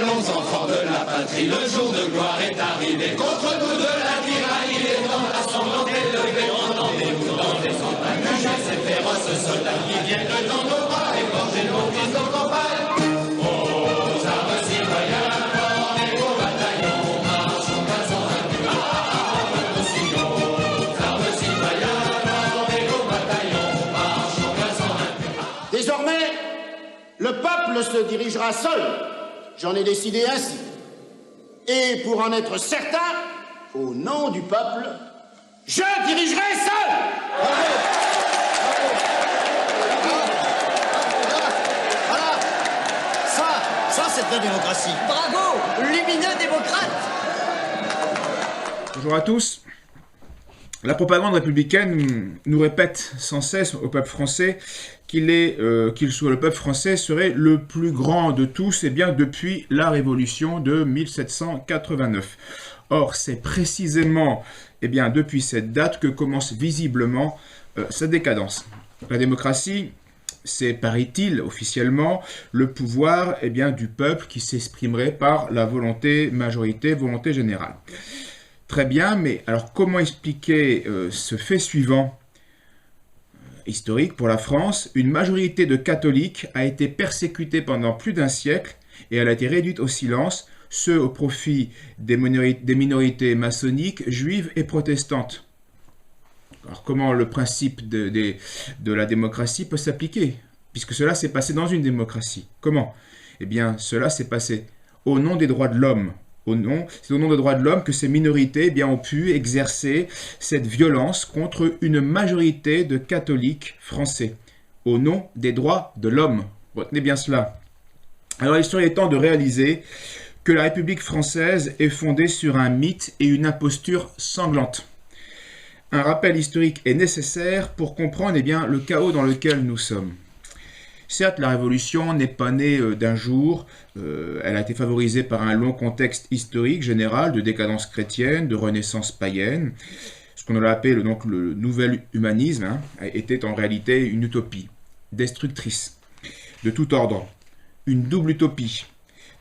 allons enfants de la patrie, le jour de gloire est arrivé. Contre nous de la tyrannie, les temps ascendants élevés, entendez-nous dans les campagnes, ces féroces soldats qui viennent dans nos bras, égorger nos fils, nos campagnes. Aux armes citoyens, formez vos bataillons, marchons pas en vaincu, nos sillons. Aux armes citoyens, formez vos bataillons, marchons pas en vaincu. Désormais, le peuple se dirigera seul. J'en ai décidé ainsi. Et pour en être certain, au nom du peuple, je dirigerai seul. Voilà. Ça c'est la démocratie. Bravo, lumineux démocrate. Bonjour à tous. La propagande républicaine nous répète sans cesse au peuple français le peuple français serait le plus grand de tous, et bien depuis la Révolution de 1789. Or, c'est précisément depuis cette date que commence visiblement sa décadence. La démocratie, c'est, paraît-il, officiellement, le pouvoir du peuple qui s'exprimerait par la volonté générale. Très bien, mais alors comment expliquer ce fait suivant historique pour la France? Une majorité de catholiques a été persécutée pendant plus d'un siècle et elle a été réduite au silence, ce au profit des minorités maçonniques, juives et protestantes. Alors comment le principe de la démocratie peut s'appliquer, puisque cela s'est passé dans une démocratie? Comment? Eh bien, cela s'est passé au nom des droits de l'homme. C'est au nom des droits de l'homme que ces minorités ont pu exercer cette violence contre une majorité de catholiques français. Au nom des droits de l'homme. Retenez bien cela. Alors, il serait temps de réaliser que la République française est fondée sur un mythe et une imposture sanglante. Un rappel historique est nécessaire pour comprendre le chaos dans lequel nous sommes. Certes, la Révolution n'est pas née d'un jour, elle a été favorisée par un long contexte historique général de décadence chrétienne, de renaissance païenne. Ce qu'on a appelé donc le nouvel humanisme était en réalité une utopie destructrice de tout ordre, une double utopie.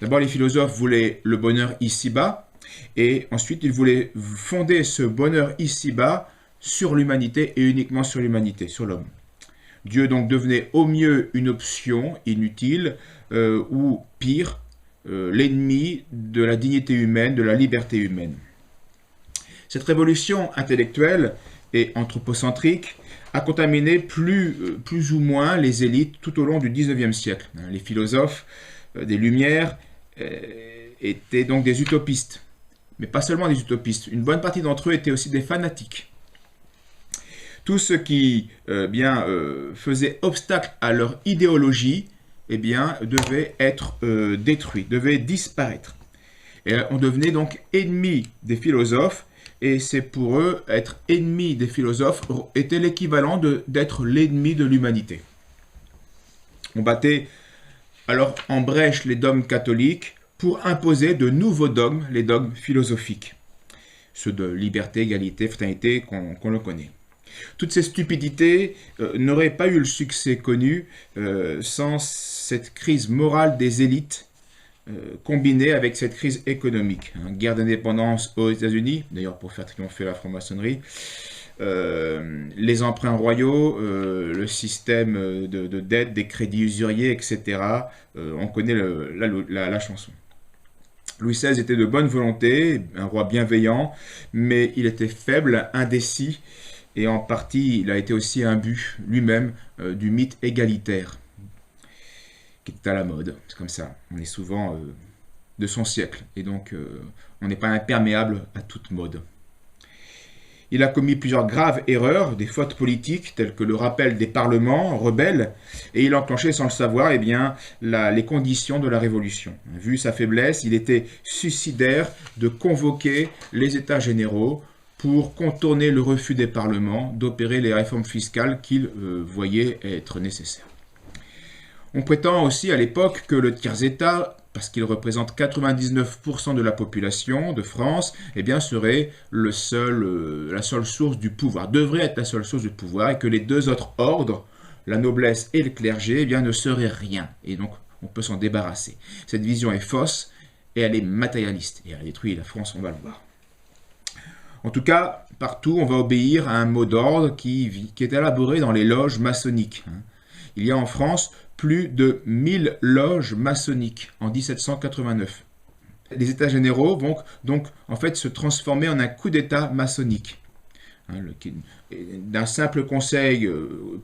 D'abord, les philosophes voulaient le bonheur ici-bas, et ensuite ils voulaient fonder ce bonheur ici-bas sur l'humanité et uniquement sur l'humanité, sur l'homme. Dieu donc devenait au mieux une option inutile ou pire, l'ennemi de la dignité humaine, de la liberté humaine. Cette révolution intellectuelle et anthropocentrique a contaminé plus ou moins les élites tout au long du XIXe siècle. Les philosophes des Lumières étaient donc des utopistes, mais pas seulement des utopistes. Une bonne partie d'entre eux étaient aussi des fanatiques. Tout ce qui faisait obstacle à leur idéologie devait être détruit, devait disparaître. Et on devenait donc ennemi des philosophes, et c'est pour eux, être ennemi des philosophes était l'équivalent d'être l'ennemi de l'humanité. On battait alors en brèche les dogmes catholiques pour imposer de nouveaux dogmes, les dogmes philosophiques, ceux de liberté, égalité, fraternité qu'on le connaît. Toutes ces stupidités n'auraient pas eu le succès connu sans cette crise morale des élites combinée avec cette crise économique. Guerre d'indépendance aux États-Unis, d'ailleurs pour faire triompher la franc-maçonnerie, les emprunts royaux, le système de dette, des crédits usuriers, etc. On connaît la chanson. Louis XVI était de bonne volonté, un roi bienveillant, mais il était faible, indécis, et en partie, il a été aussi imbu lui-même du mythe égalitaire, qui est à la mode. C'est comme ça. On est souvent de son siècle, et donc on n'est pas imperméable à toute mode. Il a commis plusieurs graves erreurs, des fautes politiques, telles que le rappel des parlements rebelles, et il a enclenché sans le savoir les conditions de la Révolution. Vu sa faiblesse, il était suicidaire de convoquer les États généraux pour contourner le refus des parlements d'opérer les réformes fiscales qu'il voyait être nécessaires. On prétend aussi à l'époque que le tiers-État, parce qu'il représente 99% de la population de France, serait la seule source du pouvoir, devrait être la seule source du pouvoir, et que les deux autres ordres, la noblesse et le clergé, ne seraient rien. Et donc, on peut s'en débarrasser. Cette vision est fausse, et elle est matérialiste. Et elle a détruit la France, on va le voir. En tout cas, partout, on va obéir à un mot d'ordre qui est élaboré dans les loges maçonniques. Il y a en France plus de 1000 loges maçonniques en 1789. Les États généraux vont donc en fait se transformer en un coup d'État maçonnique. D'un simple conseil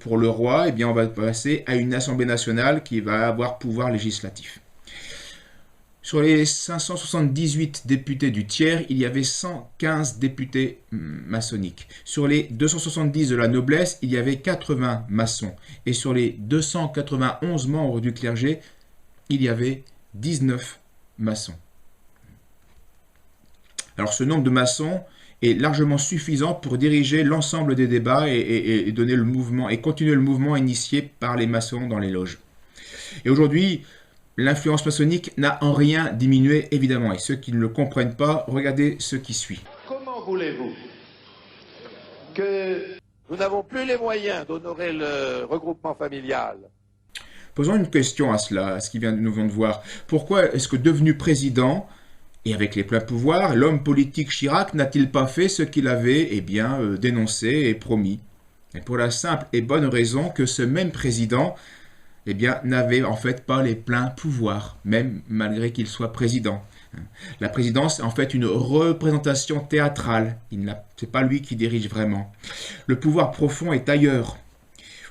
pour le roi, eh bien, on va passer à une assemblée nationale qui va avoir pouvoir législatif. Sur les 578 députés du tiers, il y avait 115 députés maçonniques. Sur les 270 de la noblesse, il y avait 80 maçons. Et sur les 291 membres du clergé, il y avait 19 maçons. Alors ce nombre de maçons est largement suffisant pour diriger l'ensemble des débats et donner le mouvement et continuer le mouvement initié par les maçons dans les loges. Et aujourd'hui, l'influence maçonnique n'a en rien diminué, évidemment. Et ceux qui ne le comprennent pas, regardez ce qui suit. Comment voulez-vous que nous n'avons plus les moyens d'honorer le regroupement familial? Posons une question à cela, à ce qui nous vient de voir. Pourquoi est-ce que devenu président, et avec les pleins pouvoirs, l'homme politique Chirac n'a-t-il pas fait ce qu'il avait dénoncé et promis? Et pour la simple et bonne raison que ce même président n'avait en fait pas les pleins pouvoirs, même malgré qu'il soit président. La présidence est en fait une représentation théâtrale. C'est pas lui qui dirige vraiment. Le pouvoir profond est ailleurs.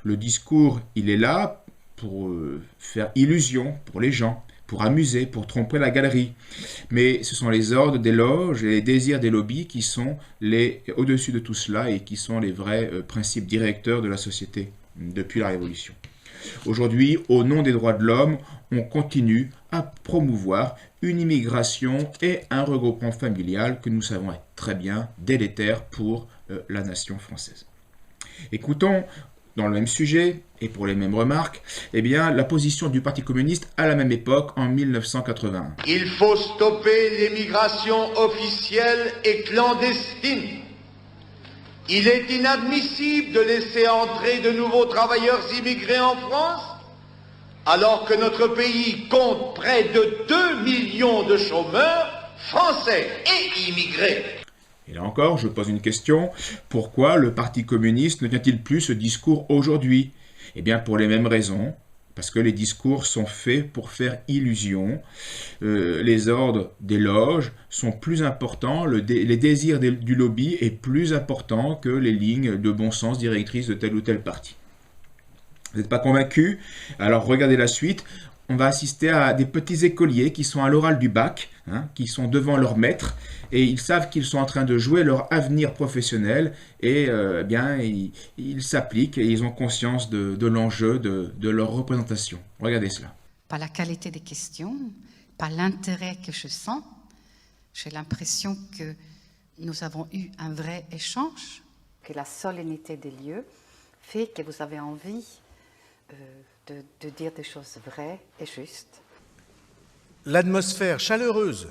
Le discours, il est là pour faire illusion pour les gens, pour amuser, pour tromper la galerie. Mais ce sont les ordres des loges et les désirs des lobbies qui sont au-dessus de tout cela et qui sont les vrais principes directeurs de la société depuis la Révolution. Aujourd'hui, au nom des droits de l'homme, on continue à promouvoir une immigration et un regroupement familial que nous savons être très bien délétères pour la nation française. Écoutons, dans le même sujet et pour les mêmes remarques, la position du Parti communiste à la même époque, en 1981. Il faut stopper l'émigration officielle et clandestine. Il est inadmissible de laisser entrer de nouveaux travailleurs immigrés en France, alors que notre pays compte près de 2 millions de chômeurs français et immigrés. Et là encore, je pose une question. Pourquoi le Parti communiste ne tient-il plus ce discours aujourd'hui? Eh bien, pour les mêmes raisons. Parce que les discours sont faits pour faire illusion. Les ordres des loges sont plus importants, les désirs du lobby est plus important que les lignes de bon sens directrices de tel ou tel parti. Vous n'êtes pas convaincus? Alors regardez la suite. On va assister à des petits écoliers qui sont à l'oral du bac, qui sont devant leur maître, et ils savent qu'ils sont en train de jouer leur avenir professionnel, et ils s'appliquent et ils ont conscience de l'enjeu de leur représentation. Regardez cela. Par la qualité des questions, par l'intérêt que je sens, j'ai l'impression que nous avons eu un vrai échange, que la solennité des lieux fait que vous avez envie de dire des choses vraies et justes. L'atmosphère chaleureuse,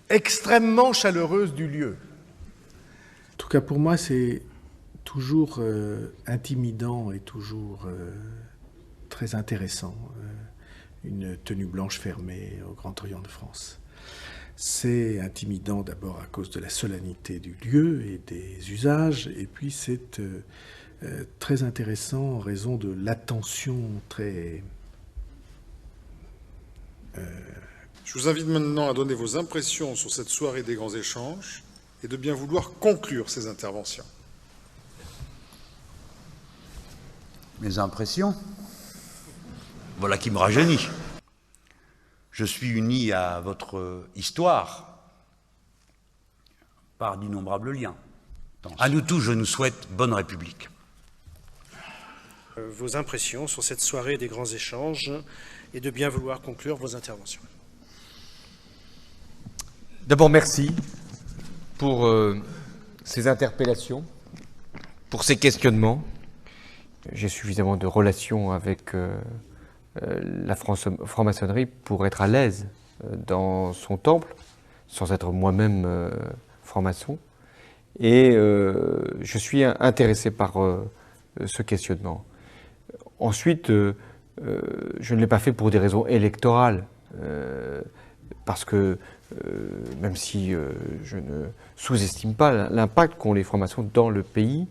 extrêmement chaleureuse du lieu. En tout cas, pour moi, c'est toujours intimidant et toujours très intéressant, une tenue blanche fermée au Grand Orient de France. C'est intimidant d'abord à cause de la solennité du lieu et des usages, et puis c'est très intéressant en raison de l'attention très... Je vous invite maintenant à donner vos impressions sur cette soirée des grands échanges et de bien vouloir conclure ces interventions. Mes impressions? Voilà qui me rajeunit. Je suis uni à votre histoire par d'innombrables liens. À nous tous, je nous souhaite bonne République. Vos impressions sur cette soirée des grands échanges et de bien vouloir conclure vos interventions. D'abord, merci pour ces interpellations, pour ces questionnements. J'ai suffisamment de relations avec la franc-maçonnerie pour être à l'aise dans son temple, sans être moi-même franc-maçon. Et je suis intéressé par ce questionnement. Ensuite, je ne l'ai pas fait pour des raisons électorales. parce que même si je ne sous-estime pas l'impact qu'ont les francs-maçons dans le pays,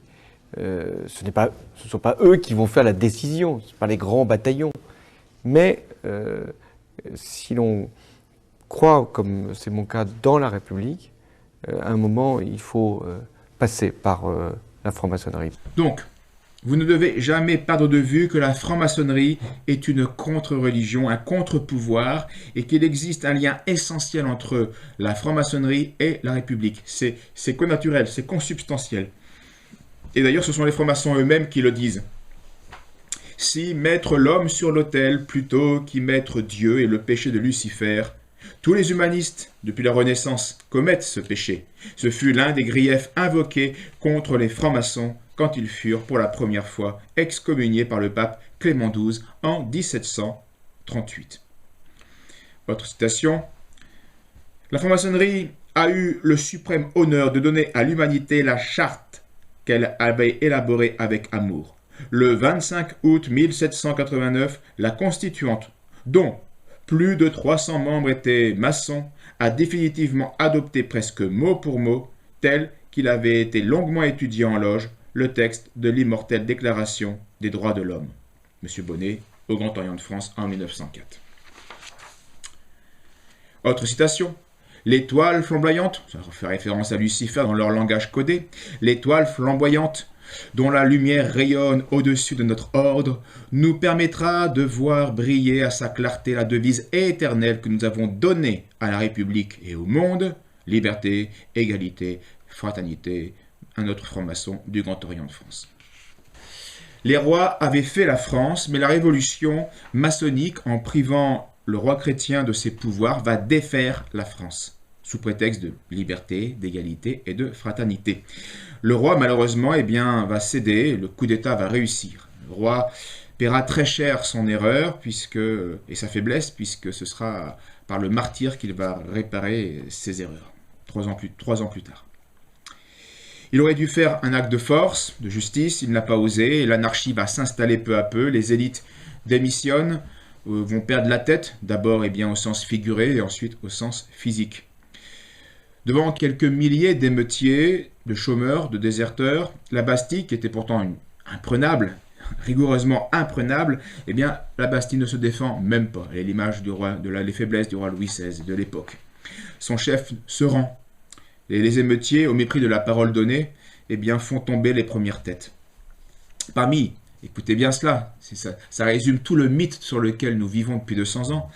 ce ne sont pas eux qui vont faire la décision, ce ne sont pas les grands bataillons. Mais si l'on croit, comme c'est mon cas, dans la République, à un moment, il faut passer par la franc-maçonnerie. Donc, vous ne devez jamais perdre de vue que la franc-maçonnerie est une contre-religion, un contre-pouvoir, et qu'il existe un lien essentiel entre la franc-maçonnerie et la République. C'est connaturel, c'est consubstantiel. Et d'ailleurs, ce sont les francs-maçons eux-mêmes qui le disent. Si mettre l'homme sur l'autel plutôt qu'y mettre Dieu et le péché de Lucifer, tous les humanistes, depuis la Renaissance, commettent ce péché. Ce fut l'un des griefs invoqués contre les francs-maçons quand ils furent pour la première fois excommuniés par le pape Clément XII en 1738. Autre citation. La franc-maçonnerie a eu le suprême honneur de donner à l'humanité la charte qu'elle avait élaborée avec amour. Le 25 août 1789, la Constituante, dont plus de 300 membres étaient maçons, a définitivement adopté presque mot pour mot, tel qu'il avait été longuement étudié en loge, le texte de l'immortelle Déclaration des droits de l'homme. M. Bonnet, au Grand Orient de France, en 1904. Autre citation. L'étoile flamboyante, ça fait référence à Lucifer dans leur langage codé, l'étoile flamboyante dont la lumière rayonne au-dessus de notre ordre, nous permettra de voir briller à sa clarté la devise éternelle que nous avons donnée à la République et au monde, liberté, égalité, fraternité, un autre franc-maçon du Grand Orient de France. Les rois avaient fait la France, mais la révolution maçonnique, en privant le roi chrétien de ses pouvoirs, va défaire la France, sous prétexte de liberté, d'égalité et de fraternité. Le roi, malheureusement, va céder, le coup d'État va réussir. Le roi paiera très cher son erreur et sa faiblesse, puisque ce sera par le martyre qu'il va réparer ses erreurs, 3 ans plus tard. Il aurait dû faire un acte de force, de justice, il ne l'a pas osé, et l'anarchie va s'installer peu à peu, les élites démissionnent, vont perdre la tête, d'abord au sens figuré et ensuite au sens physique. Devant quelques milliers d'émeutiers, de chômeurs, de déserteurs, la Bastille, qui était pourtant imprenable, rigoureusement imprenable, la Bastille ne se défend même pas. Elle est l'image des faiblesses du roi Louis XVI de l'époque. Son chef se rend. Les émeutiers, au mépris de la parole donnée, font tomber les premières têtes. Écoutez bien cela, ça résume tout le mythe sur lequel nous vivons depuis 200 ans.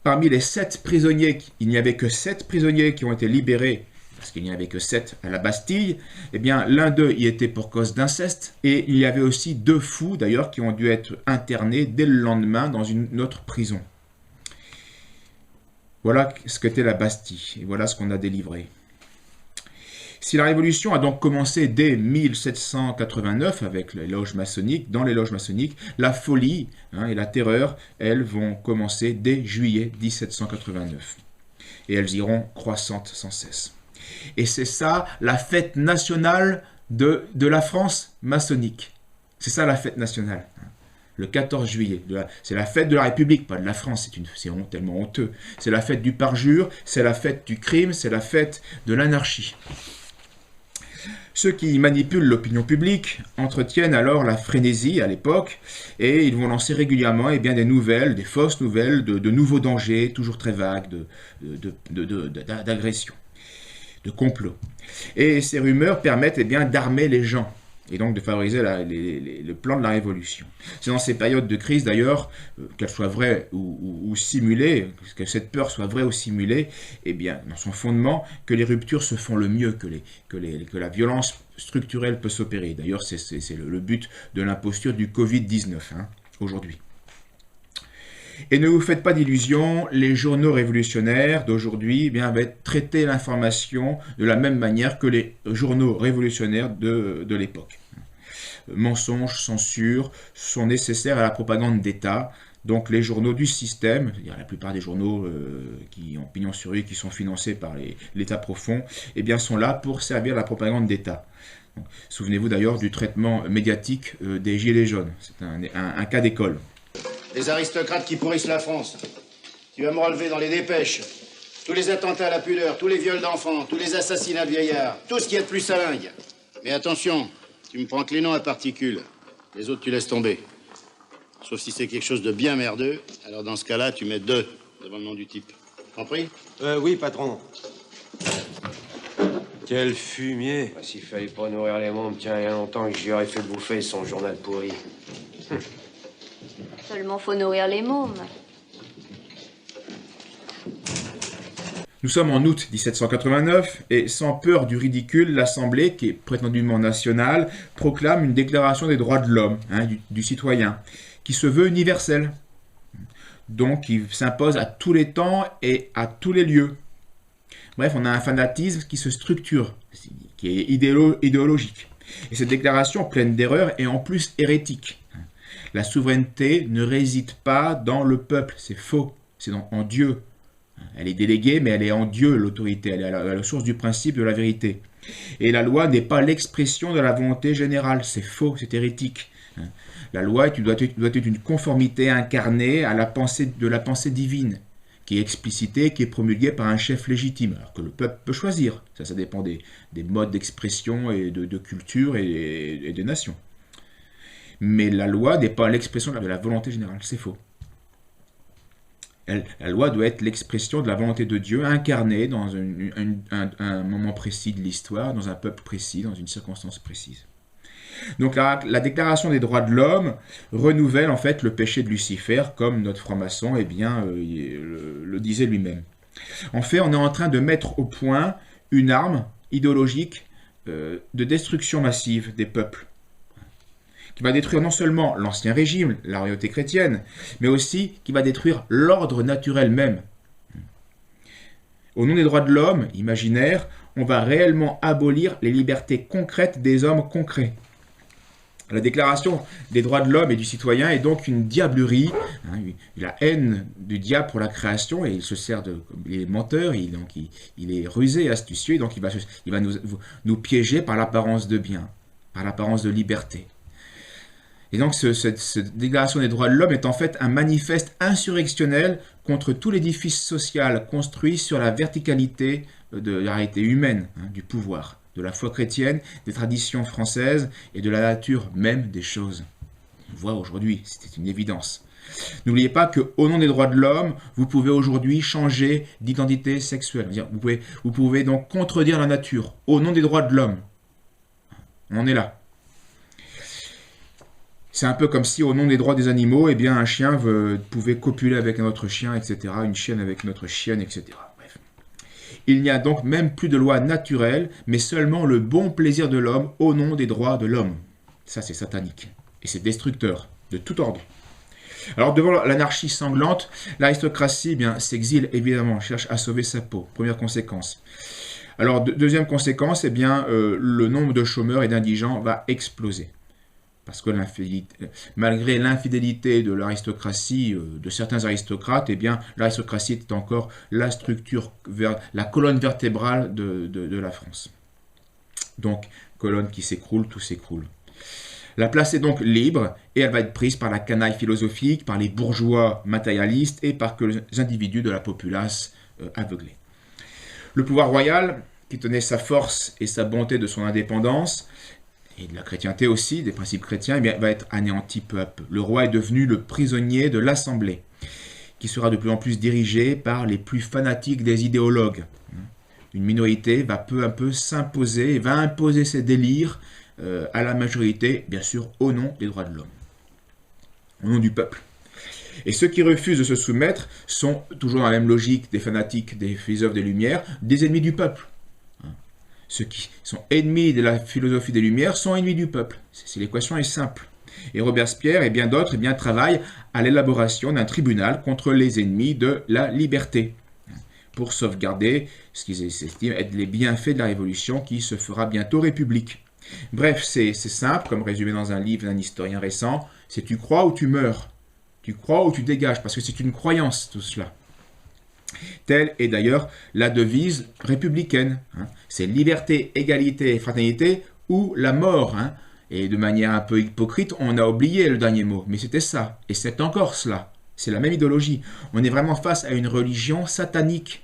Parmi les 7 prisonniers, il n'y avait que 7 prisonniers qui ont été libérés, parce qu'il n'y avait que 7 à la Bastille, l'un d'eux y était pour cause d'inceste, et il y avait aussi 2 fous, d'ailleurs, qui ont dû être internés dès le lendemain dans une autre prison. Voilà ce qu'était la Bastille, et voilà ce qu'on a délivré. Si la Révolution a donc commencé dès 1789 avec les loges maçonniques, dans les loges maçonniques, la folie et la terreur, elles, vont commencer dès juillet 1789. Et elles iront croissantes sans cesse. Et c'est ça la fête nationale de la France maçonnique. C'est ça la fête nationale. Le 14 juillet. C'est la fête de la République, pas de la France. C'est tellement honteux. C'est la fête du parjure, c'est la fête du crime, c'est la fête de l'anarchie. Ceux qui manipulent l'opinion publique entretiennent alors la frénésie à l'époque et ils vont lancer régulièrement des nouvelles, des fausses nouvelles, de nouveaux dangers, toujours très vagues, d'agressions, de complots. Et ces rumeurs permettent d'armer les gens et donc de favoriser le plan de la Révolution. C'est dans ces périodes de crise d'ailleurs, qu'elle soit vraie ou simulée, que cette peur soit vraie ou simulée, dans son fondement, que les ruptures se font le mieux, que la violence structurelle peut s'opérer. D'ailleurs, c'est le but de l'imposture du Covid-19 aujourd'hui. Et ne vous faites pas d'illusions, les journaux révolutionnaires d'aujourd'hui traiter l'information de la même manière que les journaux révolutionnaires de l'époque. Mensonges, censure sont nécessaires à la propagande d'État. Donc les journaux du système, c'est-à-dire la plupart des journaux qui ont pignon sur rue, qui sont financés par l'État profond, sont là pour servir la propagande d'État. Souvenez-vous d'ailleurs du traitement médiatique des Gilets jaunes. C'est un cas d'école. Les aristocrates qui pourrissent la France. Tu vas me relever dans les dépêches tous les attentats à la pudeur, tous les viols d'enfants, tous les assassinats de vieillards, tout ce qui est de plus salingue. Mais attention, tu me prends que les noms à particules. Les autres, tu laisses tomber. Sauf si c'est quelque chose de bien merdeux, alors dans ce cas-là, tu mets 2 devant le nom du type. Compris? Oui, patron. Quel fumier! Bah, s'il fallait pas nourrir les mômes, tiens, il y a longtemps que j'y aurais fait bouffer son journal pourri. Seulement faut nourrir les mômes. Nous sommes en août 1789 et sans peur du ridicule, l'Assemblée, qui est prétendument nationale, proclame une déclaration des droits de l'homme, du citoyen, qui se veut universelle. Donc, qui s'impose à tous les temps et à tous les lieux. Bref, on a un fanatisme qui se structure, qui est idéologique. Et cette déclaration, pleine d'erreurs, est en plus hérétique. La souveraineté ne réside pas dans le peuple, c'est faux, c'est en Dieu. Elle est déléguée, mais elle est en Dieu, l'autorité, elle est à la source du principe de la vérité. Et la loi n'est pas l'expression de la volonté générale, c'est faux, c'est hérétique. La loi doit être une conformité incarnée à la pensée divine, qui est explicitée, qui est promulguée par un chef légitime, alors que le peuple peut choisir. Ça dépend des modes d'expression et de culture et des nations. Mais la loi n'est pas l'expression de la volonté générale, c'est faux. La loi doit être l'expression de la volonté de Dieu incarnée dans un moment précis de l'histoire, dans un peuple précis, dans une circonstance précise. Donc la déclaration des droits de l'homme renouvelle en fait le péché de Lucifer, comme notre franc-maçon le disait lui-même. En fait, on est en train de mettre au point une arme idéologique de destruction massive des peuples, qui va détruire non seulement l'ancien régime, la royauté chrétienne, mais aussi qui va détruire l'ordre naturel même. Au nom des droits de l'homme, imaginaire, on va réellement abolir les libertés concrètes des hommes concrets. La déclaration des droits de l'homme et du citoyen est donc une diablerie, la haine du diable pour la création, et il se sert il est menteur, il est rusé et astucieux, donc il va nous piéger par l'apparence de bien, par l'apparence de liberté. Et donc cette déclaration des droits de l'homme est en fait un manifeste insurrectionnel contre tout l'édifice social construit sur la verticalité de la réalité humaine, du pouvoir, de la foi chrétienne, des traditions françaises et de la nature même des choses. On voit aujourd'hui, c'était une évidence. N'oubliez pas qu'au nom des droits de l'homme, vous pouvez aujourd'hui changer d'identité sexuelle. Vous pouvez donc contredire la nature au nom des droits de l'homme. On en est là. C'est un peu comme si, au nom des droits des animaux, eh bien, un chien pouvait copuler avec un autre chien, etc., une chienne avec une autre chienne, etc. Bref. Il n'y a donc même plus de loi naturelle, mais seulement le bon plaisir de l'homme au nom des droits de l'homme. Ça, c'est satanique. Et c'est destructeur, de tout ordre. Alors, devant l'anarchie sanglante, l'aristocratie s'exile, évidemment, cherche à sauver sa peau. Première conséquence. Alors, deuxième conséquence, le nombre de chômeurs et d'indigents va exploser. Parce que malgré l'infidélité de l'aristocratie, de certains aristocrates, l'aristocratie est encore la structure, la colonne vertébrale de la France. Donc, colonne qui s'écroule, tout s'écroule. La place est donc libre et elle va être prise par la canaille philosophique, par les bourgeois matérialistes et par les individus de la populace aveuglée. Le pouvoir royal, qui tenait sa force et sa bonté de son indépendance, et de la chrétienté aussi, des principes chrétiens, va être anéanti peu à peu. Le roi est devenu le prisonnier de l'Assemblée, qui sera de plus en plus dirigée par les plus fanatiques des idéologues. Une minorité va peu à peu s'imposer et va imposer ses délires à la majorité, bien sûr, au nom des droits de l'homme, au nom du peuple. Et ceux qui refusent de se soumettre sont, toujours dans la même logique des fanatiques, des philosophes des Lumières, des ennemis du peuple. Ceux qui sont ennemis de la philosophie des Lumières sont ennemis du peuple. L'équation est simple. Et Robespierre et bien d'autres travaillent à l'élaboration d'un tribunal contre les ennemis de la liberté, pour sauvegarder ce qu'ils estiment être les bienfaits de la Révolution qui se fera bientôt République. Bref, c'est simple, comme résumé dans un livre d'un historien récent, c'est tu crois ou tu meurs. Tu crois ou tu dégages, parce que c'est une croyance tout cela. Telle est d'ailleurs la devise républicaine. C'est liberté, égalité et fraternité ou la mort. Et de manière un peu hypocrite, on a oublié le dernier mot. Mais c'était ça. Et c'est encore cela. C'est la même idéologie. On est vraiment face à une religion satanique.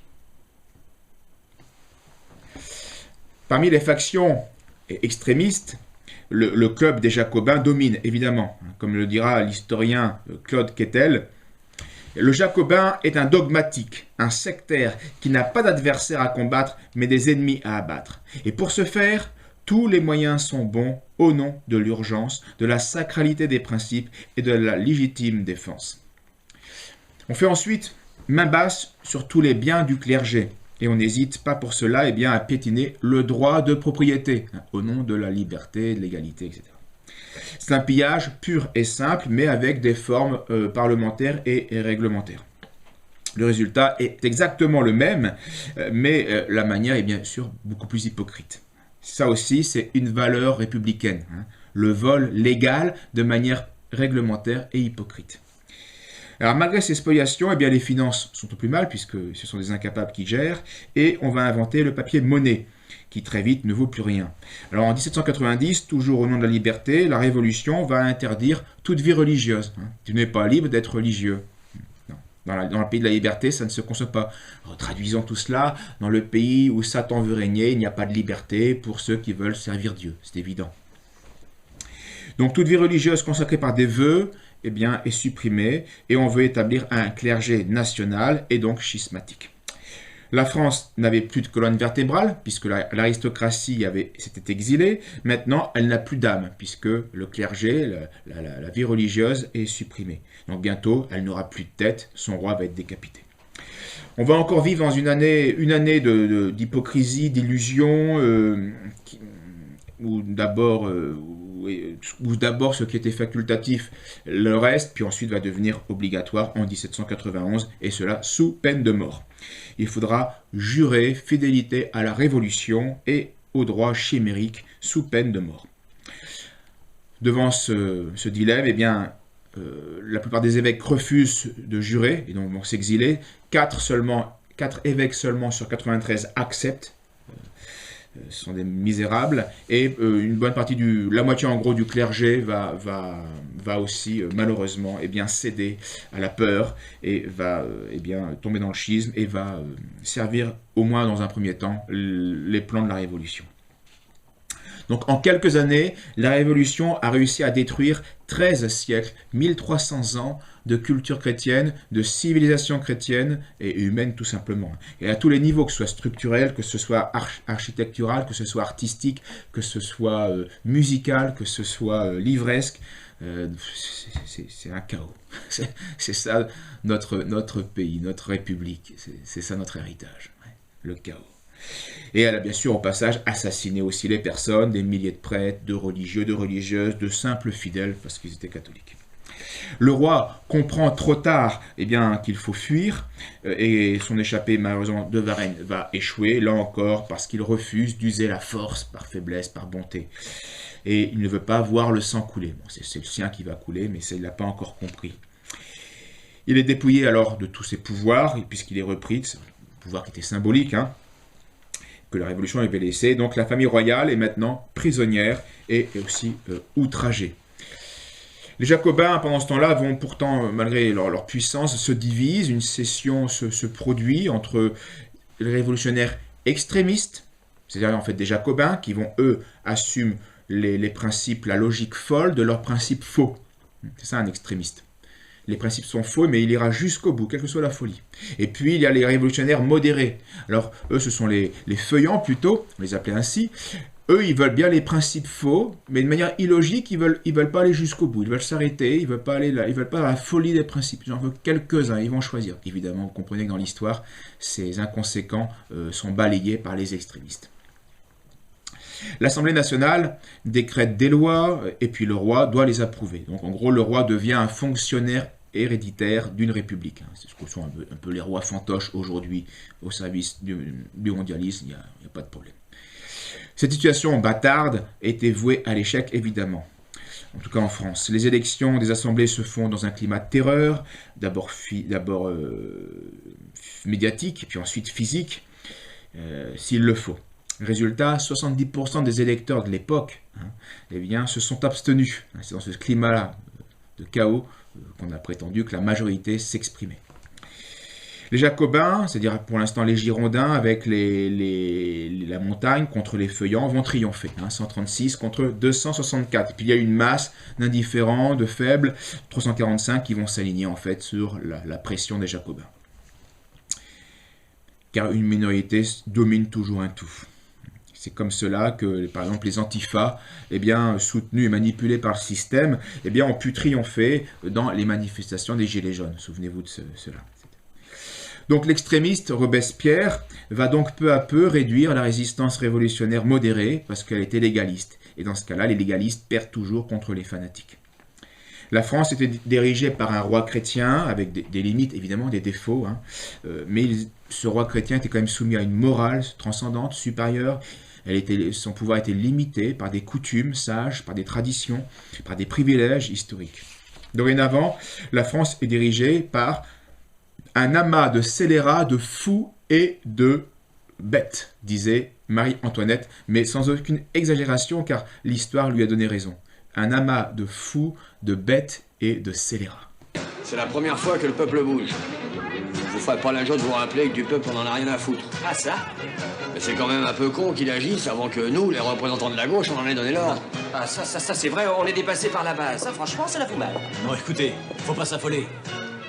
Parmi les factions extrémistes, le club des Jacobins domine, évidemment. Comme le dira l'historien Claude Quetel, le Jacobin est un dogmatique, un sectaire qui n'a pas d'adversaire à combattre, mais des ennemis à abattre. Et pour ce faire, tous les moyens sont bons au nom de l'urgence, de la sacralité des principes et de la légitime défense. On fait ensuite main basse sur tous les biens du clergé. Et on n'hésite pas pour cela à piétiner le droit de propriété, au nom de la liberté, de l'égalité, etc. C'est un pillage pur et simple, mais avec des formes parlementaires et réglementaires. Le résultat est exactement le même, mais la manière est bien sûr beaucoup plus hypocrite. Ça aussi, c'est une valeur républicaine. Le vol légal de manière réglementaire et hypocrite. Alors malgré ces spoliations, les finances sont au plus mal, puisque ce sont des incapables qui gèrent, et on va inventer le papier-monnaie, qui très vite ne vaut plus rien. Alors en 1790, toujours au nom de la liberté, la Révolution va interdire toute vie religieuse. Tu n'es pas libre d'être religieux. Non. Dans le pays de la liberté, ça ne se conçoit pas. Alors, traduisons tout cela, dans le pays où Satan veut régner, il n'y a pas de liberté pour ceux qui veulent servir Dieu, c'est évident. Donc toute vie religieuse consacrée par des vœux, est supprimée, et on veut établir un clergé national et donc schismatique. La France n'avait plus de colonne vertébrale, puisque l'aristocratie s'était exilée. Maintenant, elle n'a plus d'âme, puisque le clergé, la vie religieuse est supprimée. Donc bientôt, elle n'aura plus de tête, son roi va être décapité. On va encore vivre dans une année d'hypocrisie, d'illusion, où d'abord ce qui était facultatif le reste, puis ensuite va devenir obligatoire en 1791, et cela sous peine de mort. Il faudra jurer fidélité à la Révolution et au droit chimérique sous peine de mort. Devant ce dilemme, la plupart des évêques refusent de jurer et donc vont s'exiler. 4 évêques seulement sur 93 acceptent. Ce sont des misérables, et une bonne partie la moitié en gros du clergé va aussi malheureusement céder à la peur et va tomber dans le schisme et va servir au moins dans un premier temps les plans de la Révolution. Donc en quelques années, la Révolution a réussi à détruire 13 siècles, 1300 ans de culture chrétienne, de civilisation chrétienne et humaine tout simplement. Et à tous les niveaux, que ce soit structurel, que ce soit architectural, que ce soit artistique, que ce soit musical, que ce soit livresque, c'est un chaos. C'est ça notre pays, notre République, c'est ça notre héritage, le chaos. Et elle a bien sûr au passage assassiné aussi les personnes, des milliers de prêtres, de religieux, de religieuses, de simples fidèles parce qu'ils étaient catholiques. Le roi comprend trop tard qu'il faut fuir et son échappée malheureusement de Varennes va échouer, là encore parce qu'il refuse d'user la force par faiblesse, par bonté. Et il ne veut pas voir le sang couler. Bon, c'est le sien qui va couler, mais ça il n'a pas encore compris. Il est dépouillé alors de tous ses pouvoirs, puisqu'il est repris, c'est un pouvoir qui était symbolique, que la Révolution avait laissé. Donc la famille royale est maintenant prisonnière et aussi outragée. Les Jacobins, pendant ce temps-là, vont pourtant, malgré leur puissance, se divisent. Une scission se produit entre les révolutionnaires extrémistes, c'est-à-dire en fait des Jacobins, qui vont, eux, assumer les principes, la logique folle de leurs principes faux. C'est ça un extrémiste. Les principes sont faux, mais il ira jusqu'au bout, quelle que soit la folie. Et puis, il y a les révolutionnaires modérés. Alors, eux, ce sont les feuillants, plutôt, on les appelait ainsi. Eux, ils veulent bien les principes faux, mais de manière illogique, ils veulent pas aller jusqu'au bout. Ils veulent s'arrêter, ils veulent pas aller là, ils veulent pas la folie des principes. J'en veux quelques-uns, ils vont choisir. Évidemment, vous comprenez que dans l'histoire, ces inconséquents sont balayés par les extrémistes. L'Assemblée nationale décrète des lois, et puis le roi doit les approuver. Donc, en gros, le roi devient un fonctionnaire héréditaire d'une république. C'est ce que sont un peu les rois fantoches aujourd'hui au service du mondialisme, il n'y a pas de problème. Cette situation bâtarde était vouée à l'échec, évidemment. En tout cas en France. Les élections des assemblées se font dans un climat de terreur, d'abord médiatique, puis ensuite physique, s'il le faut. Résultat, 70% des électeurs de l'époque se sont abstenus. C'est dans ce climat-là de chaos qu'on a prétendu que la majorité s'exprimait. Les Jacobins, c'est-à-dire pour l'instant les Girondins, avec la montagne contre les Feuillants, vont triompher. 136 contre 264. Puis il y a une masse d'indifférents, de faibles, 345 qui vont s'aligner en fait sur la pression des Jacobins. Car une minorité domine toujours un tout. C'est comme cela que, par exemple, les antifas, soutenus et manipulés par le système, ont pu triompher dans les manifestations des Gilets jaunes. Souvenez-vous de cela. Donc l'extrémiste Robespierre va donc peu à peu réduire la résistance révolutionnaire modérée parce qu'elle était légaliste. Et dans ce cas-là, les légalistes perdent toujours contre les fanatiques. La France était dirigée par un roi chrétien avec des limites, évidemment, des défauts. Mais ce roi chrétien était quand même soumis à une morale transcendante, supérieure. Son pouvoir était limité par des coutumes sages, par des traditions, par des privilèges historiques. Dorénavant, la France est dirigée par un amas de scélérats, de fous et de bêtes, disait Marie-Antoinette, mais sans aucune exagération, car l'histoire lui a donné raison. Un amas de fous, de bêtes et de scélérats. C'est la première fois que le peuple bouge. Je vous ferai pas la joie de vous rappeler que du peuple, on en a rien à foutre. Ah ça? Mais c'est quand même un peu con qu'il agisse avant que nous, les représentants de la gauche, on en ait donné l'ordre. Ah ça c'est vrai, on est dépassé par la base. Ça franchement, ça la fout mal. Non écoutez, faut pas s'affoler.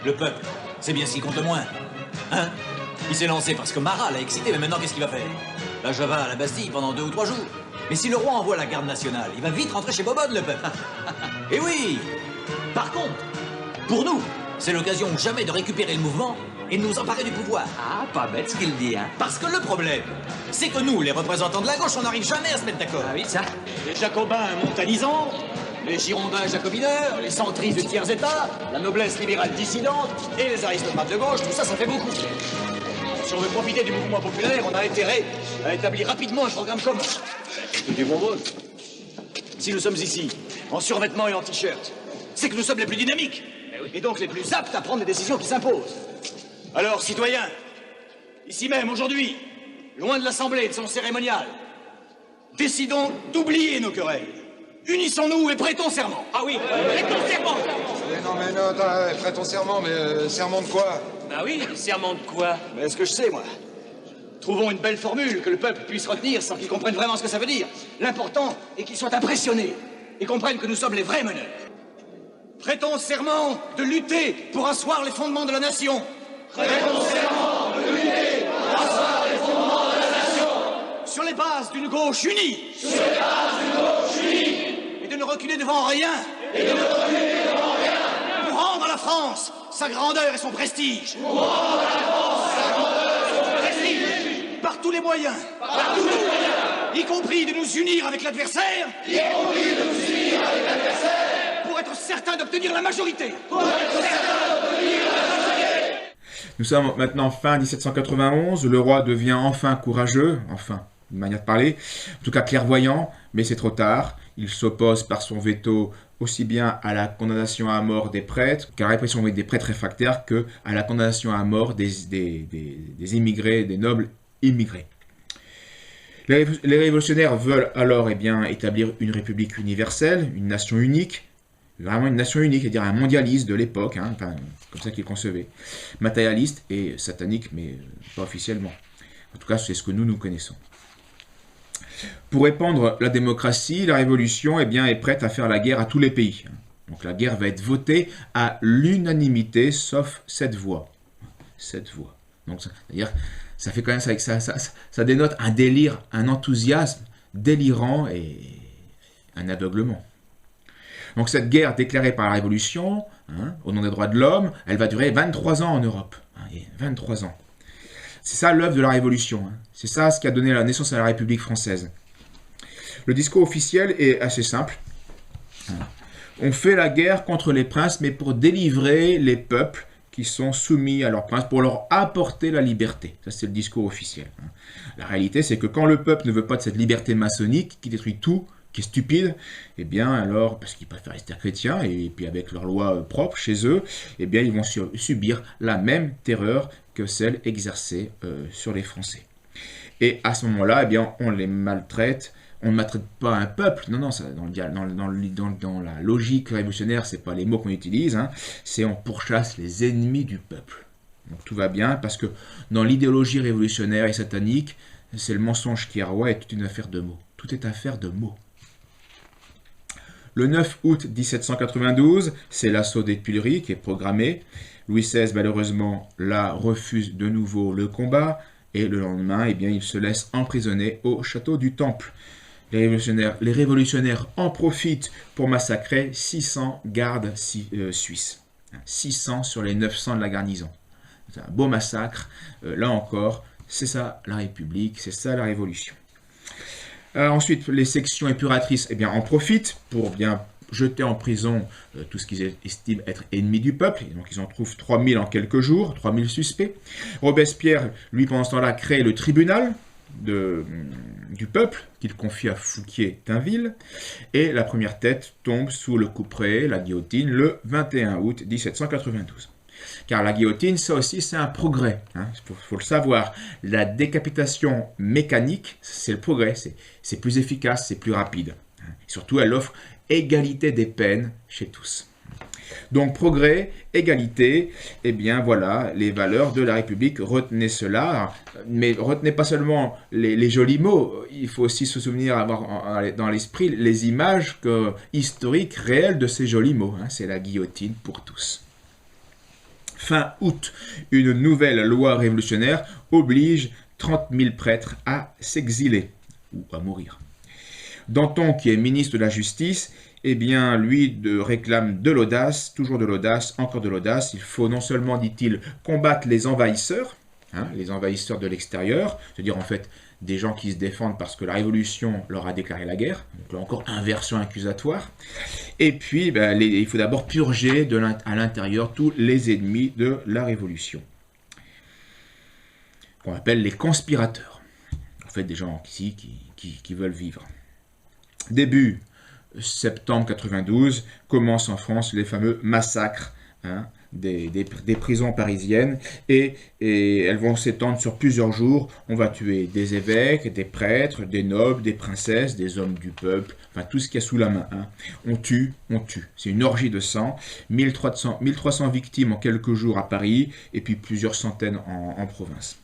Le peuple, c'est bien ce qui compte le moins. Hein? Il s'est lancé parce que Marat l'a excité, mais maintenant qu'est-ce qu'il va faire? La Java à la Bastille pendant 2 ou 3 jours. Mais si le roi envoie la garde nationale, il va vite rentrer chez Bobonne, le peuple. Et oui! Par contre, pour nous, c'est l'occasion ou jamais de récupérer le mouvement et de nous emparer du pouvoir. Ah, pas bête ce qu'il dit, hein. Parce que le problème, c'est que nous, les représentants de la gauche, on n'arrive jamais à se mettre d'accord. Ah oui, ça. Les Jacobins montanisants, les Girondins jacobineurs, les centristes de tiers états, la noblesse libérale dissidente et les aristocrates de gauche, tout ça, ça fait beaucoup. Si on veut profiter du mouvement populaire, on a intérêt à établir rapidement un programme commun. C'est du bonbon. Si nous sommes ici, en survêtement et en t-shirt, c'est que nous sommes les plus dynamiques. Et donc les plus aptes à prendre les décisions qui s'imposent. Alors, citoyens, ici même, aujourd'hui, loin de l'Assemblée et de son cérémonial, décidons d'oublier nos querelles. Unissons-nous et prêtons serment. Ah oui, prêtons serment. Non, prêtons serment, mais serment de quoi? Bah oui, serment de quoi? Mais est-ce que je sais, moi? Trouvons une belle formule que le peuple puisse retenir sans qu'il comprenne vraiment ce que ça veut dire. L'important est qu'il soit impressionné et comprenne que nous sommes les vrais meneurs. Prêtons serment de lutter pour asseoir les fondements de la nation. Prêtons serment de lutter pour asseoir les fondements de la nation. Sur les bases d'une gauche unie. Sur les bases d'une gauche unie. Et de ne reculer devant rien. Et de ne reculer devant rien. Pour rendre à la France sa grandeur et son prestige. Pour rendre à la France sa grandeur et son prestige. Par tous les moyens. Par tous les moyens. Y compris de nous unir avec l'adversaire. Y compris de nous unir avec l'adversaire. Pour être certain d'obtenir la majorité. Pour être certain d'obtenir la majorité. Nous sommes maintenant fin 1791, le roi devient enfin courageux, enfin, une manière de parler, en tout cas clairvoyant, mais c'est trop tard. Il s'oppose par son veto aussi bien à la condamnation à mort des prêtres, qu'à la répression des prêtres réfractaires, que à la condamnation à mort des immigrés, des nobles immigrés. Les révolutionnaires veulent alors établir une république universelle, une nation unique, vraiment une nation unique, c'est-à-dire un mondialiste de l'époque, comme ça qu'ils concevaient, matérialiste et satanique, mais pas officiellement. En tout cas, c'est ce que nous connaissons. Pour répandre la démocratie, la Révolution est prête à faire la guerre à tous les pays. Donc la guerre va être votée à l'unanimité, sauf 7 voix. 7 voix. Donc c'est-à-dire, ça fait quand même ça dénote un délire, un enthousiasme délirant et un aveuglement. Donc cette guerre déclarée par la Révolution, au nom des droits de l'homme, elle va durer 23 ans en Europe. 23 ans. C'est ça l'œuvre de la Révolution. C'est ça ce qui a donné la naissance à la République française. Le discours officiel est assez simple. On fait la guerre contre les princes, mais pour délivrer les peuples qui sont soumis à leurs princes, pour leur apporter la liberté. Ça, c'est le discours officiel. La réalité, c'est que quand le peuple ne veut pas de cette liberté maçonnique qui détruit tout, qui est stupide, alors, parce qu'ils préfèrent rester chrétiens, et puis avec leurs lois propres chez eux, ils vont subir la même terreur que celle exercée sur les Français. Et à ce moment-là, on les maltraite, on ne maltraite pas un peuple. Non, non, ça, dans la logique révolutionnaire, c'est pas les mots qu'on utilise, hein, c'est on pourchasse les ennemis du peuple. Donc tout va bien, parce que dans l'idéologie révolutionnaire et satanique, c'est le mensonge qui est roi et toute une affaire de mots. Tout est affaire de mots. Le 9 août 1792, c'est l'assaut des Tuileries qui est programmé. Louis XVI, malheureusement, là, refuse de nouveau le combat. Et le lendemain, eh bien, il se laisse emprisonner au château du Temple. Les révolutionnaires en profitent pour massacrer 600 gardes suisses. 600 sur les 900 de la garnison. C'est un beau massacre. Là encore, c'est ça la République, c'est ça la Révolution. Ensuite, les sections épuratrices eh bien, en profitent pour bien jeter en prison tout ce qu'ils estiment être ennemis du peuple. Et donc ils en trouvent 3000 en quelques jours, 3000 suspects. Robespierre, lui, pendant ce temps-là, crée le tribunal du peuple, qu'il confie à Fouquier-Tinville. Et la première tête tombe sous le couperet, la guillotine, le 21 août 1792. Car la guillotine, ça aussi, c'est un progrès. Hein, faut le savoir. La décapitation mécanique, c'est le progrès. C'est plus efficace, c'est plus rapide. Hein. Surtout, elle offre égalité des peines chez tous. Donc, progrès, égalité, eh bien, voilà, les valeurs de la République. Retenez cela, mais retenez pas seulement les jolis mots. Il faut aussi se souvenir, avoir dans l'esprit les images historiques, réelles de ces jolis mots. Hein. C'est la guillotine pour tous. Fin août, une nouvelle loi révolutionnaire oblige 30 000 prêtres à s'exiler ou à mourir. Danton, qui est ministre de la Justice, eh bien, lui réclame de l'audace, toujours de l'audace, encore de l'audace. Il faut non seulement, dit-il, combattre les envahisseurs de l'extérieur, c'est-à-dire en fait des gens qui se défendent parce que la Révolution leur a déclaré la guerre, donc là encore inversion accusatoire, et puis il faut d'abord purger à l'intérieur tous les ennemis de la Révolution, qu'on appelle les conspirateurs, en fait des gens ici qui veulent vivre. Début septembre 92, commencent en France les fameux massacres des prisons parisiennes et elles vont s'étendre sur plusieurs jours. On va tuer des évêques, des prêtres, des nobles, des princesses, des hommes du peuple, enfin tout ce qu'il y a sous la main. Hein. On tue. C'est une orgie de sang. 1300 victimes en quelques jours à Paris et puis plusieurs centaines en province.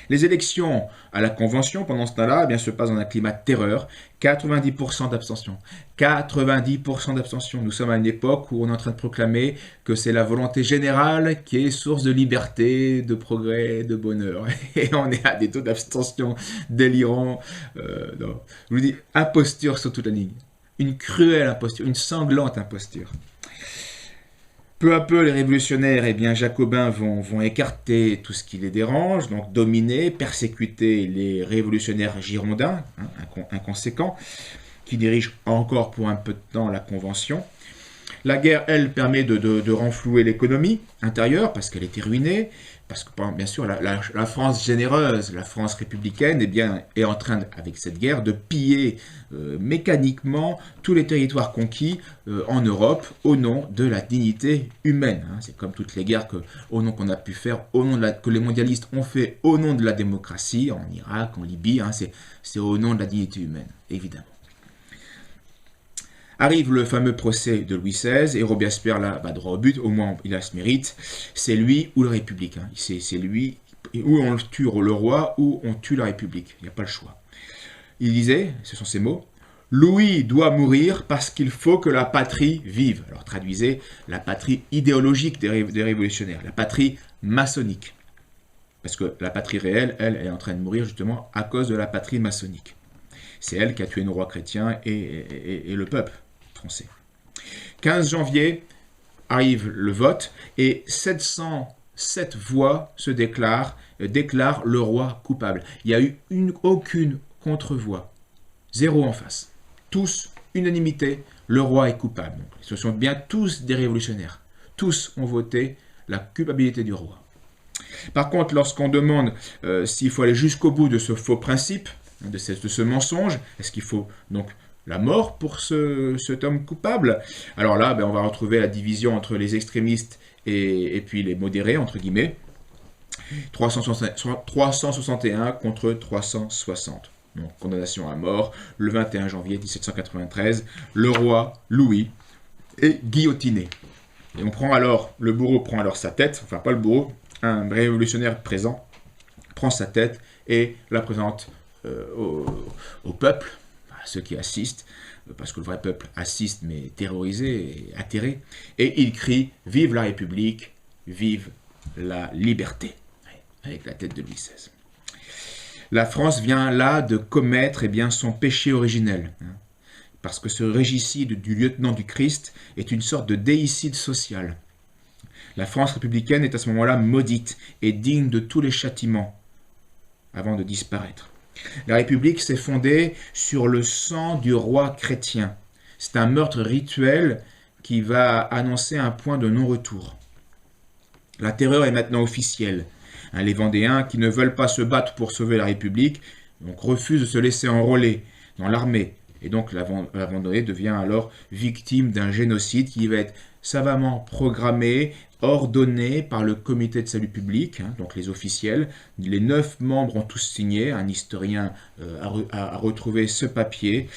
Les élections à la Convention, pendant ce temps-là, eh bien, se passent dans un climat de terreur. 90% d'abstention. 90% d'abstention. Nous sommes à une époque où on est en train de proclamer que c'est la volonté générale qui est source de liberté, de progrès, de bonheur. Et on est à des taux d'abstention délirants. Non. Je vous dis, imposture sur toute la ligne. Une cruelle imposture, une sanglante imposture. Peu à peu, les révolutionnaires jacobins vont écarter tout ce qui les dérange, donc dominer, persécuter les révolutionnaires girondins, inconséquents, qui dirigent encore pour un peu de temps la Convention. La guerre, elle, permet de renflouer l'économie intérieure, parce qu'elle était ruinée, parce que, bien sûr, la France généreuse, la France républicaine, est en train, avec cette guerre, de piller mécaniquement tous les territoires conquis en Europe au nom de la dignité humaine. Hein. C'est comme toutes les guerres qu'on a pu faire, que les mondialistes ont fait au nom de la démocratie, en Irak, en Libye, hein, c'est au nom de la dignité humaine, évidemment. Arrive le fameux procès de Louis XVI, et Robespierre, là, va droit au but, au moins il a ce mérite. C'est lui ou la République. Hein. C'est lui, ou on tue le roi, ou on tue la République. Il n'y a pas le choix. Il disait, ce sont ses mots, « Louis doit mourir parce qu'il faut que la patrie vive. » Alors traduisez, la patrie idéologique des révolutionnaires, la patrie maçonnique. Parce que la patrie réelle, elle est en train de mourir justement à cause de la patrie maçonnique. C'est elle qui a tué nos rois chrétiens et le peuple français. 15 janvier, arrive le vote et 707 voix se déclarent le roi coupable. Il n'y a eu aucune contre-voix. Zéro en face. Tous, unanimité, le roi est coupable. Donc, ce sont bien tous des révolutionnaires. Tous ont voté la culpabilité du roi. Par contre, lorsqu'on demande s'il faut aller jusqu'au bout de ce faux principe, de ce mensonge, est-ce qu'il faut donc la mort pour cet homme coupable? Alors là, on va retrouver la division entre les extrémistes et puis les modérés, entre guillemets. 361 contre 360. donc condamnation à mort, le 21 janvier 1793, le roi Louis est guillotiné. Et on prend alors, le bourreau prend alors sa tête, enfin pas le bourreau, un révolutionnaire présent prend sa tête et la présente au peuple, à ceux qui assistent, parce que le vrai peuple assiste mais terrorisé et atterré, et il crie « Vive la République, vive la liberté !» avec la tête de Louis XVI. La France vient là de commettre son péché originel, parce que ce régicide du lieutenant du Christ est une sorte de déicide social. La France républicaine est à ce moment-là maudite et digne de tous les châtiments avant de disparaître. La République s'est fondée sur le sang du roi chrétien. C'est un meurtre rituel qui va annoncer un point de non-retour. La terreur est maintenant officielle. Les Vendéens qui ne veulent pas se battre pour sauver la République donc refusent de se laisser enrôler dans l'armée. Et donc la Vendée devient alors victime d'un génocide qui va être savamment programmé, ordonné par le comité de salut public, donc les officiels. Les 9 membres ont tous signé, un historien a retrouvé ce papier.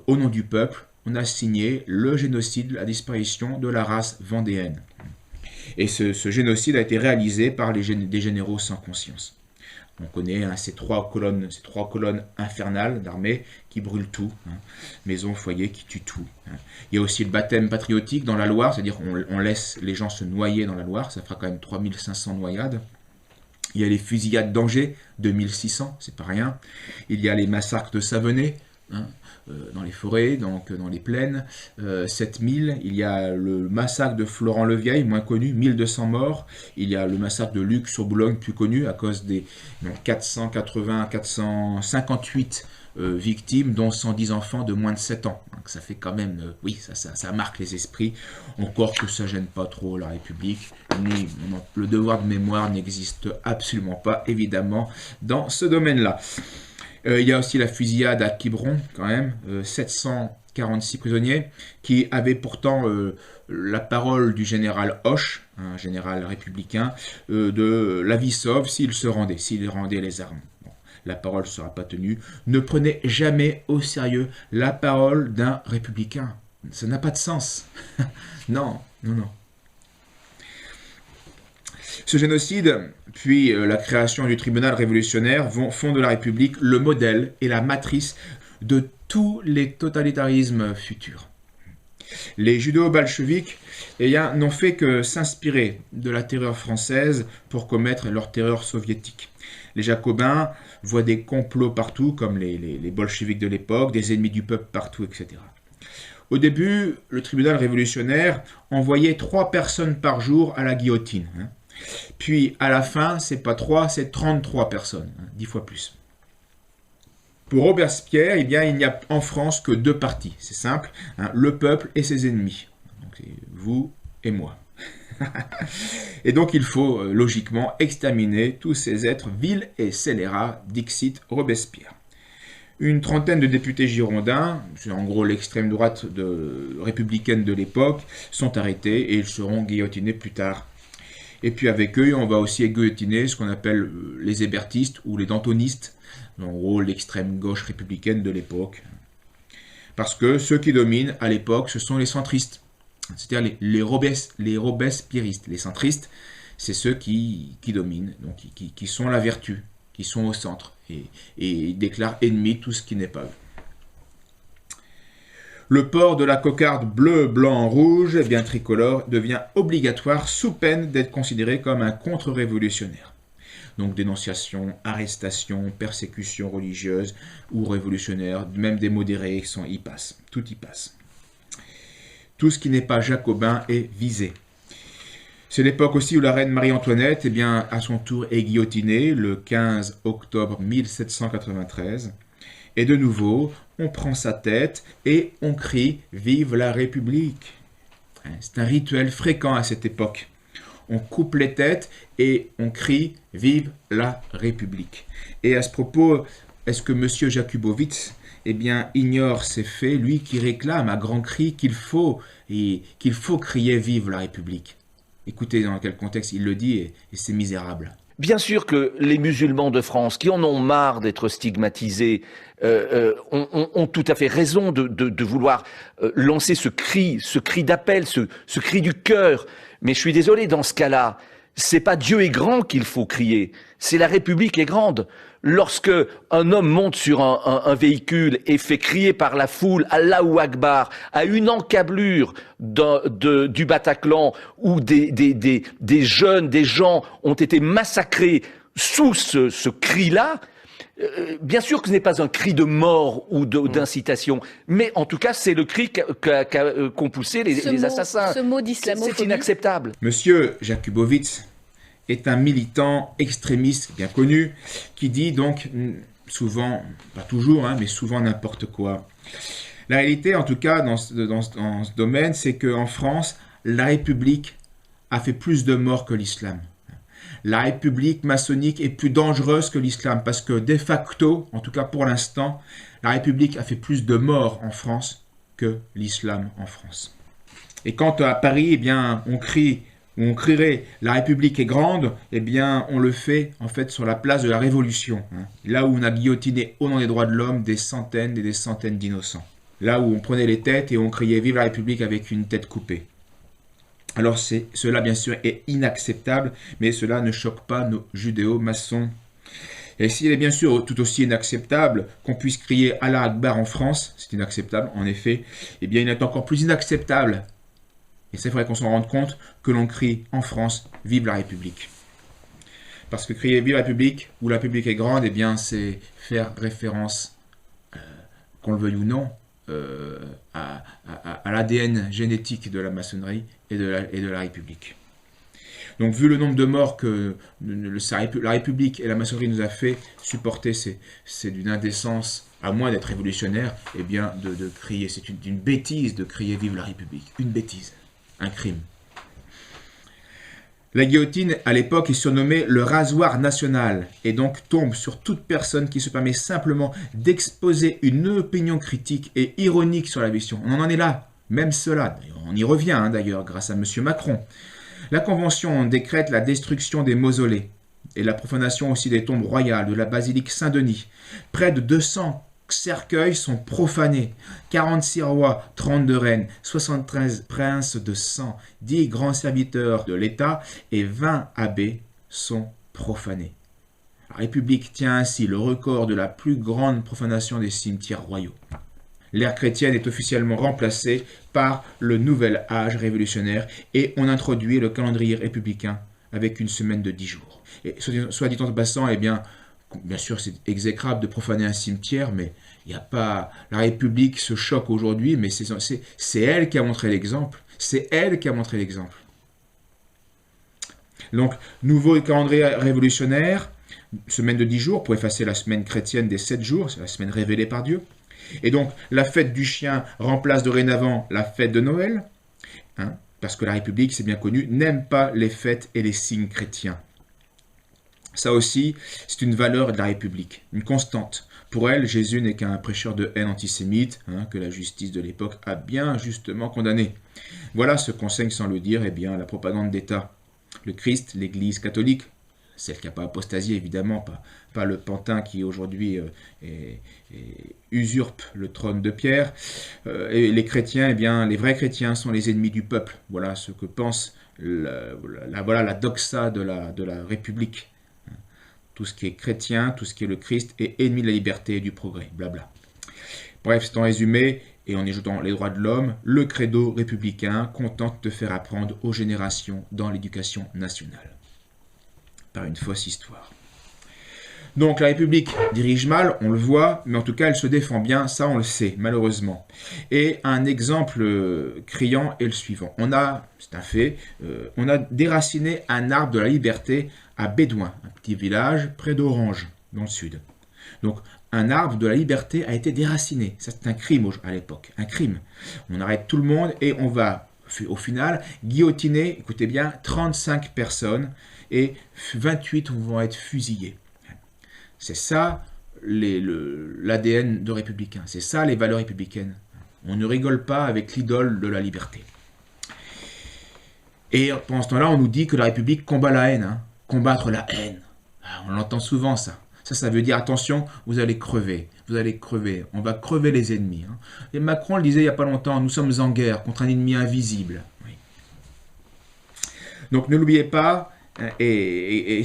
Au nom du peuple, on a signé le génocide, la disparition de la race vendéenne. Et ce génocide a été réalisé par des généraux sans conscience. On connaît ces trois colonnes infernales d'armée qui brûlent tout, maison, foyer, qui tuent tout. Il y a aussi le baptême patriotique dans la Loire, c'est-à-dire on laisse les gens se noyer dans la Loire, ça fera quand même 3500 noyades. Il y a les fusillades d'Angers, 2600, c'est pas rien. Il y a les massacres de Savenay, dans les forêts, donc dans les plaines, 7000. Il y a le massacre de Florent-le-Vieil, moins connu, 1200 morts. Il y a le massacre de Luc sur Boulogne, plus connu, à cause des 458 victimes, dont 110 enfants de moins de 7 ans. Donc ça fait quand même, oui, ça marque les esprits. Encore que ça gêne pas trop la République, ni le devoir de mémoire n'existe absolument pas, évidemment, dans ce domaine-là. Il y a aussi la fusillade à Quiberon, quand même, 746 prisonniers, qui avaient pourtant la parole du général Hoche, un général républicain, de la vie sauve s'il se rendait, s'il rendait les armes. Bon, la parole ne sera pas tenue. Ne prenez jamais au sérieux la parole d'un républicain. Ça n'a pas de sens. Non, non, non. Ce génocide, puis la création du tribunal révolutionnaire font de la République le modèle et la matrice de tous les totalitarismes futurs. Les judéo-bolcheviques n'ont fait que s'inspirer de la terreur française pour commettre leur terreur soviétique. Les jacobins voient des complots partout, comme les bolcheviques de l'époque, des ennemis du peuple partout, etc. Au début, le tribunal révolutionnaire envoyait 3 personnes par jour à la guillotine. Puis, à la fin, c'est pas 3, c'est 33 personnes, 10 fois plus. Pour Robespierre, il n'y a en France que 2 partis. C'est simple, le peuple et ses ennemis. Donc, c'est vous et moi. Et donc, il faut logiquement exterminer tous ces êtres vils et scélérats, dixit Robespierre. Une trentaine de députés girondins, c'est en gros l'extrême droite républicaine de l'époque, sont arrêtés et ils seront guillotinés plus tard. Et puis avec eux, on va aussi guillotiner ce qu'on appelle les hébertistes ou les dantonistes, en gros l'extrême gauche républicaine de l'époque. Parce que ceux qui dominent à l'époque, ce sont les centristes, c'est-à-dire les robespierristes. Les centristes, c'est ceux qui dominent, donc qui sont la vertu, qui sont au centre, et ils déclarent ennemi tout ce qui n'est pas eux. Le port de la cocarde bleu, blanc, rouge, bien tricolore, devient obligatoire sous peine d'être considéré comme un contre-révolutionnaire. Donc dénonciation, arrestation, persécution religieuse ou révolutionnaire, même des modérés y passent. Tout y passe. Tout ce qui n'est pas jacobin est visé. C'est l'époque aussi où la reine Marie-Antoinette, à son tour, est guillotinée le 15 octobre 1793. Et de nouveau, on prend sa tête et on crie « Vive la République !» C'est un rituel fréquent à cette époque. On coupe les têtes et on crie « Vive la République !» Et à ce propos, est-ce que M. Jakubowicz ignore ces faits, lui qui réclame à grands cris qu'il faut crier « Vive la République !» Écoutez dans quel contexte il le dit et c'est misérable. Bien sûr que les musulmans de France, qui en ont marre d'être stigmatisés, ont tout à fait raison de vouloir lancer ce cri d'appel, ce cri du cœur. Mais je suis désolé, dans ce cas-là, c'est pas Dieu est grand qu'il faut crier, c'est la République est grande. Lorsque un homme monte sur un véhicule et fait crier par la foule Allahu Akbar à une encablure du Bataclan où des jeunes, des gens ont été massacrés sous ce cri-là, bien sûr que ce n'est pas un cri de mort ou d'incitation, mais en tout cas c'est le cri qu'ont poussé les assassins. Ce mot d'islamophobie. C'est inacceptable. Monsieur Jakubowicz est un militant extrémiste bien connu qui dit donc souvent, pas toujours, mais souvent n'importe quoi. La réalité, en tout cas, dans ce domaine, c'est qu'en France, la République a fait plus de morts que l'islam. La République maçonnique est plus dangereuse que l'islam parce que de facto, en tout cas pour l'instant, la République a fait plus de morts en France que l'islam en France. Et quand à Paris, eh bien, on crierait « la République est grande », eh bien, on le fait en fait sur la place de la Révolution, là où on a guillotiné au nom des droits de l'homme des centaines et des centaines d'innocents. Là où on prenait les têtes et on criait « Vive la République » avec une tête coupée. Alors cela, bien sûr, est inacceptable, mais cela ne choque pas nos judéo-maçons. Et s'il est bien sûr tout aussi inacceptable qu'on puisse crier « Allah Akbar » en France, c'est inacceptable, en effet, eh bien, il est encore plus inacceptable, et c'est vrai qu'on s'en rende compte, que l'on crie en France « Vive la République ». Parce que crier « Vive la République » ou « La République est grande », eh bien, c'est faire référence, qu'on le veuille ou non, à l'ADN génétique de la maçonnerie et de la République. Donc, vu le nombre de morts que la République et la maçonnerie nous a fait supporter, c'est d'une indécence, à moins d'être révolutionnaire, eh bien, de crier. C'est une bêtise de crier « Vive la République ». Une bêtise. Un crime. La guillotine, à l'époque, est surnommée le rasoir national et donc tombe sur toute personne qui se permet simplement d'exposer une opinion critique et ironique sur la question. On en est là, même cela. On y revient d'ailleurs grâce à M. Macron. La Convention décrète la destruction des mausolées et la profanation aussi des tombes royales de la basilique Saint-Denis. Près de 200 cercueils sont profanés, 46 rois, 32 reines, 73 princes de sang, 10 grands serviteurs de l'État et 20 abbés sont profanés. La République tient ainsi le record de la plus grande profanation des cimetières royaux. L'ère chrétienne est officiellement remplacée par le nouvel âge révolutionnaire et on introduit le calendrier républicain avec une semaine de 10 jours. Et soit dit en passant, eh bien sûr, c'est exécrable de profaner un cimetière, mais il n'y a pas. La République se choque aujourd'hui, mais c'est elle qui a montré l'exemple. C'est elle qui a montré l'exemple. Donc, nouveau calendrier révolutionnaire, semaine de 10 jours pour effacer la semaine chrétienne des 7 jours, c'est la semaine révélée par Dieu. Et donc, la fête du chien remplace dorénavant la fête de Noël, parce que la République, c'est bien connu, n'aime pas les fêtes et les signes chrétiens. Ça aussi, c'est une valeur de la République, une constante. Pour elle, Jésus n'est qu'un prêcheur de haine antisémite, que la justice de l'époque a bien justement condamné. Voilà ce qu'enseigne sans le dire, eh bien, la propagande d'État. Le Christ, l'Église catholique, celle qui n'a pas apostasié évidemment, pas le pantin qui aujourd'hui usurpe le trône de Pierre. Et les chrétiens, eh bien, les vrais chrétiens sont les ennemis du peuple. Voilà ce que pense la doxa de la République. Tout ce qui est chrétien, tout ce qui est le Christ est ennemi de la liberté et du progrès, blabla. Bref, c'est en résumé, et en y ajoutant les droits de l'homme, le credo républicain contente de faire apprendre aux générations dans l'éducation nationale. Par une fausse histoire. Donc la République dirige mal, on le voit, mais en tout cas elle se défend bien, ça on le sait, malheureusement. Et un exemple criant est le suivant. C'est un fait, on a déraciné un arbre de la liberté à Bédouin, un petit village près d'Orange, dans le sud. Donc un arbre de la liberté a été déraciné. Ça c'est un crime à l'époque, un crime. On arrête tout le monde et on va, au final, guillotiner, écoutez bien, 35 personnes et 28 vont être fusillés. C'est ça l'ADN de républicain, c'est ça les valeurs républicaines. On ne rigole pas avec l'idole de la liberté. Et pendant ce temps-là, on nous dit que la République combat la haine. Combattre la haine. On l'entend souvent, ça. Ça veut dire, attention, vous allez crever, on va crever les ennemis. Hein. Et Macron le disait il n'y a pas longtemps, nous sommes en guerre contre un ennemi invisible. Oui. Donc ne l'oubliez pas et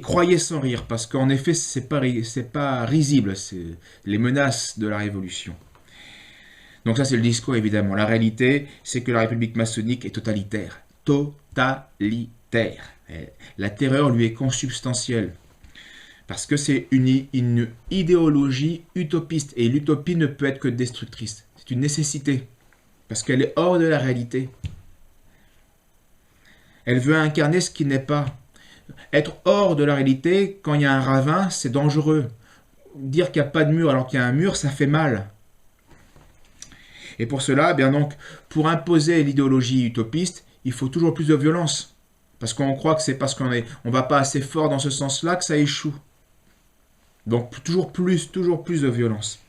croyez sans rire, parce qu'en effet, c'est pas risible, c'est les menaces de la Révolution. Donc ça, c'est le discours, évidemment. La réalité, c'est que la République maçonnique est totalitaire. Totalitaire. La terreur lui est consubstantielle. Parce que c'est une idéologie utopiste. Et l'utopie ne peut être que destructrice. C'est une nécessité. Parce qu'elle est hors de la réalité. Elle veut incarner ce qui n'est pas. Être hors de la réalité, quand il y a un ravin, c'est dangereux. Dire qu'il n'y a pas de mur alors qu'il y a un mur, ça fait mal. Et pour cela, bien donc, pour imposer l'idéologie utopiste, il faut toujours plus de violence. Parce qu'on croit que c'est parce qu'on ne va pas assez fort dans ce sens-là que ça échoue. Donc toujours plus de violence.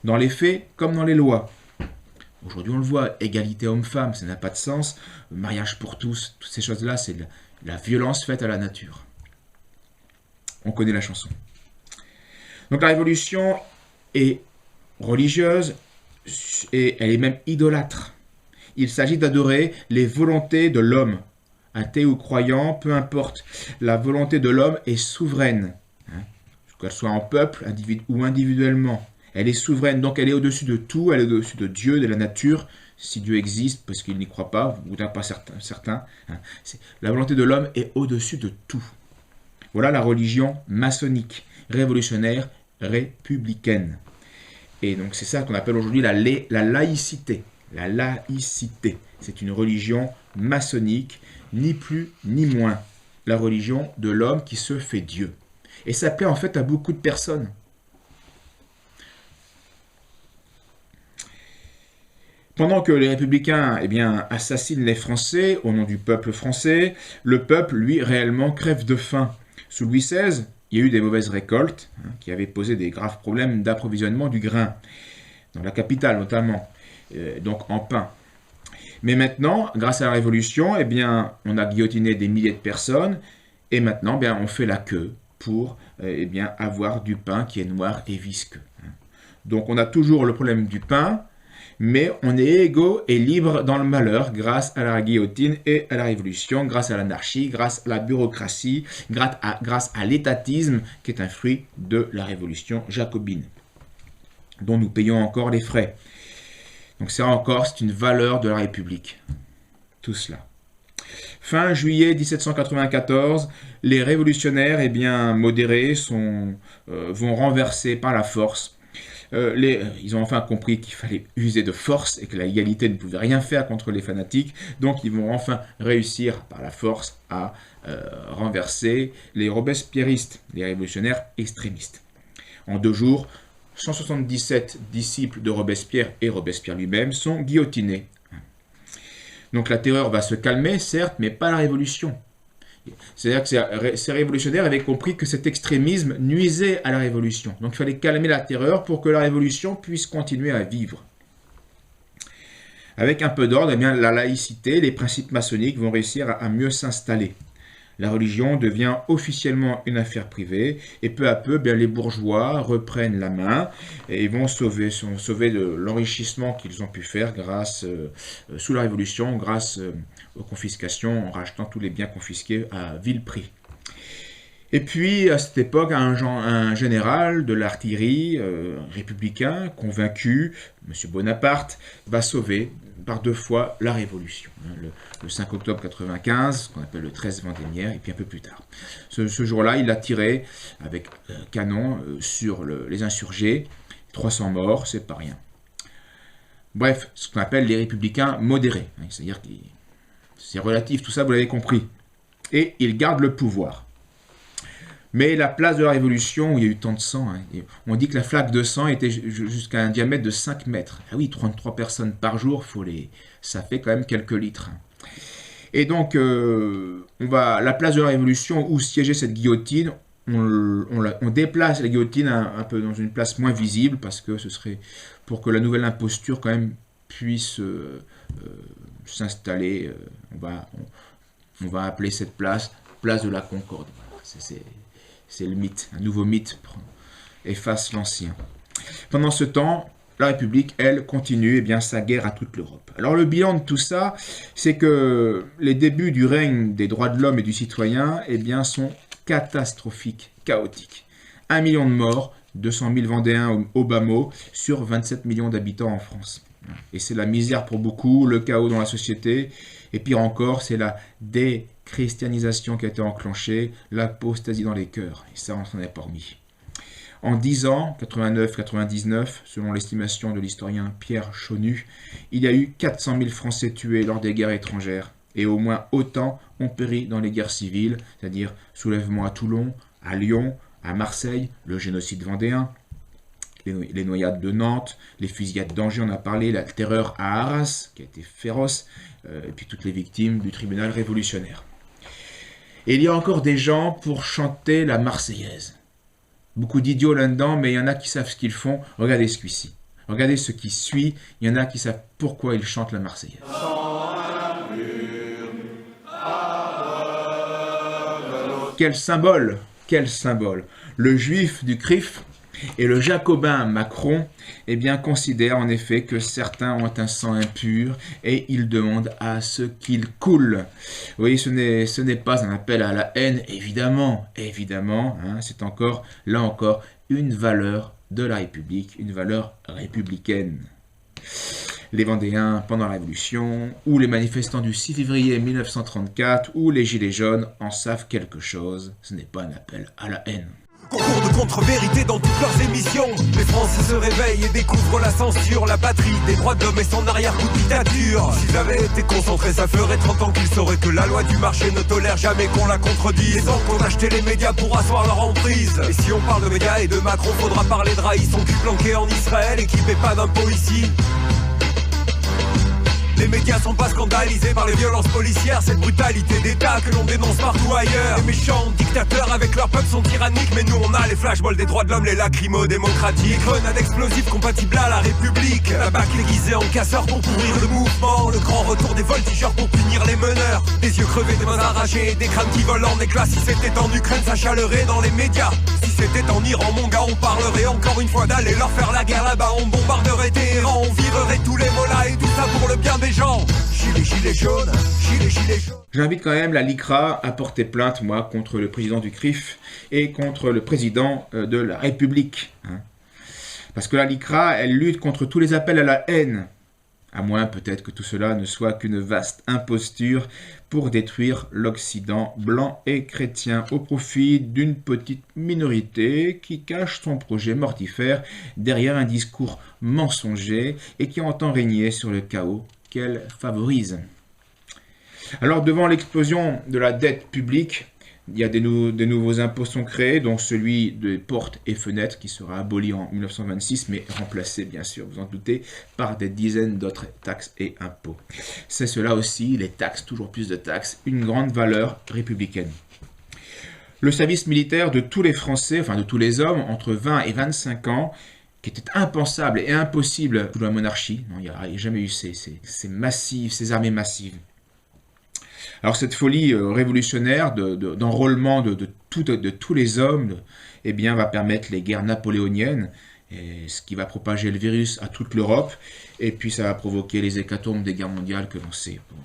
Dans les faits, comme dans les lois. Aujourd'hui, on le voit, égalité homme-femme, ça n'a pas de sens. Mariage pour tous, toutes ces choses-là, c'est de la violence faite à la nature. On connaît la chanson. Donc la révolution est religieuse et elle est même idolâtre. Il s'agit d'adorer les volontés de l'homme. Athée ou croyant, peu importe. La volonté de l'homme est souveraine. Qu'elle soit en peuple ou individuellement. Elle est souveraine, donc elle est au-dessus de tout, elle est au-dessus de Dieu, de la nature, si Dieu existe, parce qu'il n'y croit pas, ou d'un pas certain. La volonté de l'homme est au-dessus de tout. Voilà la religion maçonnique, révolutionnaire, républicaine. Et donc c'est ça qu'on appelle aujourd'hui la laïcité. La laïcité, c'est une religion maçonnique, ni plus ni moins. La religion de l'homme qui se fait Dieu. Et ça plaît en fait à beaucoup de personnes. Pendant que les républicains assassinent les Français au nom du peuple français, le peuple, lui, réellement crève de faim. Sous Louis XVI, il y a eu des mauvaises récoltes qui avaient posé des graves problèmes d'approvisionnement du grain, dans la capitale notamment, donc en pain. Mais maintenant, grâce à la Révolution, on a guillotiné des milliers de personnes et maintenant, on fait la queue pour avoir du pain qui est noir et visqueux. Donc on a toujours le problème du pain, mais on est égaux et libres dans le malheur grâce à la guillotine et à la Révolution, grâce à l'anarchie, grâce à la bureaucratie, grâce à l'étatisme qui est un fruit de la Révolution jacobine, dont nous payons encore les frais. Donc c'est une valeur de la République, tout cela. Fin juillet 1794, les révolutionnaires modérés vont renverser par la force. Ils ont enfin compris qu'il fallait user de force et que la légalité ne pouvait rien faire contre les fanatiques. Donc ils vont enfin réussir par la force à renverser les robespierristes, les révolutionnaires extrémistes. En 2 jours, 177 disciples de Robespierre et Robespierre lui-même sont guillotinés. Donc la terreur va se calmer, certes, mais pas la révolution. C'est-à-dire que ces révolutionnaires avaient compris que cet extrémisme nuisait à la révolution. Donc il fallait calmer la terreur pour que la révolution puisse continuer à vivre. Avec un peu d'ordre, la laïcité, les principes maçonniques vont réussir à mieux s'installer. La religion devient officiellement une affaire privée et peu à peu, les bourgeois reprennent la main et vont sauver de l'enrichissement qu'ils ont pu faire sous la Révolution grâce aux confiscations en rachetant tous les biens confisqués à vil prix. Et puis, à cette époque, un général de l'artillerie républicain, convaincu, M. Bonaparte, va sauver par 2 fois la Révolution. Le 5 octobre 95, ce qu'on appelle le 13 Vendémiaire, et puis un peu plus tard. Ce jour-là, il a tiré avec canon sur les insurgés. 300 morts, c'est pas rien. Bref, ce qu'on appelle les républicains modérés. C'est-à-dire que c'est relatif, tout ça, vous l'avez compris. Et ils gardent le pouvoir. Mais la place de la Révolution, où il y a eu tant de sang, on dit que la flaque de sang était jusqu'à un diamètre de 5 mètres. Ah oui, 33 personnes par jour, ça fait quand même quelques litres. Et donc, la place de la Révolution où siégeait cette guillotine, on déplace la guillotine un peu dans une place moins visible, parce que ce serait pour que la nouvelle imposture quand même puisse s'installer. On va appeler cette place de la Concorde. C'est le mythe, un nouveau mythe efface l'ancien. Pendant ce temps, la République, elle, continue sa guerre à toute l'Europe. Alors le bilan de tout ça, c'est que les débuts du règne des droits de l'homme et du citoyen sont catastrophiques, chaotiques. 1 million de morts, 200 000 Vendéens au bas mot, sur 27 millions d'habitants en France. Et c'est la misère pour beaucoup, le chaos dans la société, et pire encore, c'est la déchristianisation qui a été enclenchée, l'apostasie dans les cœurs, et ça on s'en est pas remis. En 10 ans, 89-99, selon l'estimation de l'historien Pierre Chaunu, il y a eu 400 000 Français tués lors des guerres étrangères, et au moins autant ont péri dans les guerres civiles, c'est-à-dire soulèvement à Toulon, à Lyon, à Marseille, le génocide vendéen, les noyades de Nantes, les fusillades d'Angers, on a parlé, la terreur à Arras, qui a été féroce, et puis toutes les victimes du tribunal révolutionnaire. Et il y a encore des gens pour chanter la Marseillaise. Beaucoup d'idiots là-dedans, mais il y en a qui savent ce qu'ils font. Regardez celui-ci. Regardez ce qui suit. Il y en a qui savent pourquoi ils chantent la Marseillaise. Quel symbole! Quel symbole! Le juif du CRIF et le jacobin Macron considèrent en effet que certains ont un sang impur et ils demandent à ce qu'il coule. Vous voyez, ce n'est pas un appel à la haine, évidemment, c'est là encore, une valeur de la République, une valeur républicaine. Les Vendéens pendant la Révolution, ou les manifestants du 6 février 1934, ou les Gilets jaunes en savent quelque chose, ce n'est pas un appel à la haine. Concours de contre-vérité dans toutes leurs émissions. Les Français se réveillent et découvrent la censure, la patrie des droits de l'homme et son arrière-coup de dictature. S'ils avaient été concentrés, ça ferait 30 ans qu'ils sauraient que la loi du marché ne tolère jamais qu'on la contredise. Les gens ont acheté les médias pour asseoir leur emprise. Et si on parle de médias et de Macron, faudra parler de Raïs, son cul planqué en Israël et qui paie pas d'impôts ici. Les médias sont pas scandalisés par les violences policières, cette brutalité d'État que l'on dénonce partout ailleurs. Les méchants dictateurs avec leur peuple sont tyranniques, mais nous on a les flashballs des droits de l'homme, les lacrymos démocratiques. Les grenades explosives compatibles à la République, la BAC aiguisée en casseur pour pourrir le mouvement, le grand retour des voltigeurs pour punir les meneurs. Des yeux crevés, des mains arrachées, des crânes qui volent en éclats. Si c'était en Ukraine, ça chalerait dans les médias. Si c'était en Iran, mon gars, on parlerait encore une fois d'aller leur faire la guerre là-bas. On bombarderait Téhéran, on virerait tous les mollahs et tout ça pour le bien des gens. Gilets jaunes. J'invite quand même la LICRA à porter plainte, moi, contre le président du CRIF et contre le président de la République. Parce que la LICRA, elle lutte contre tous les appels à la haine. À moins peut-être que tout cela ne soit qu'une vaste imposture pour détruire l'Occident blanc et chrétien au profit d'une petite minorité qui cache son projet mortifère derrière un discours mensonger et qui entend régner sur le chaos qu'elle favorise. Alors devant l'explosion de la dette publique, il y a des nouveaux impôts sont créés, dont celui des portes et fenêtres qui sera aboli en 1926, mais remplacé bien sûr, vous en doutez, par des dizaines d'autres taxes et impôts. C'est cela aussi, les taxes, toujours plus de taxes, une grande valeur républicaine. Le service militaire de tous les Français, enfin de tous les hommes, entre 20 et 25 ans, qui était impensable et impossible sous la monarchie. Non, il n'y a jamais eu ces armées massives. Alors cette folie révolutionnaire d'enrôlement de tous les hommes va permettre les guerres napoléoniennes, ce qui va propager le virus à toute l'Europe, et puis ça va provoquer les hécatombes des guerres mondiales que l'on sait. Bon,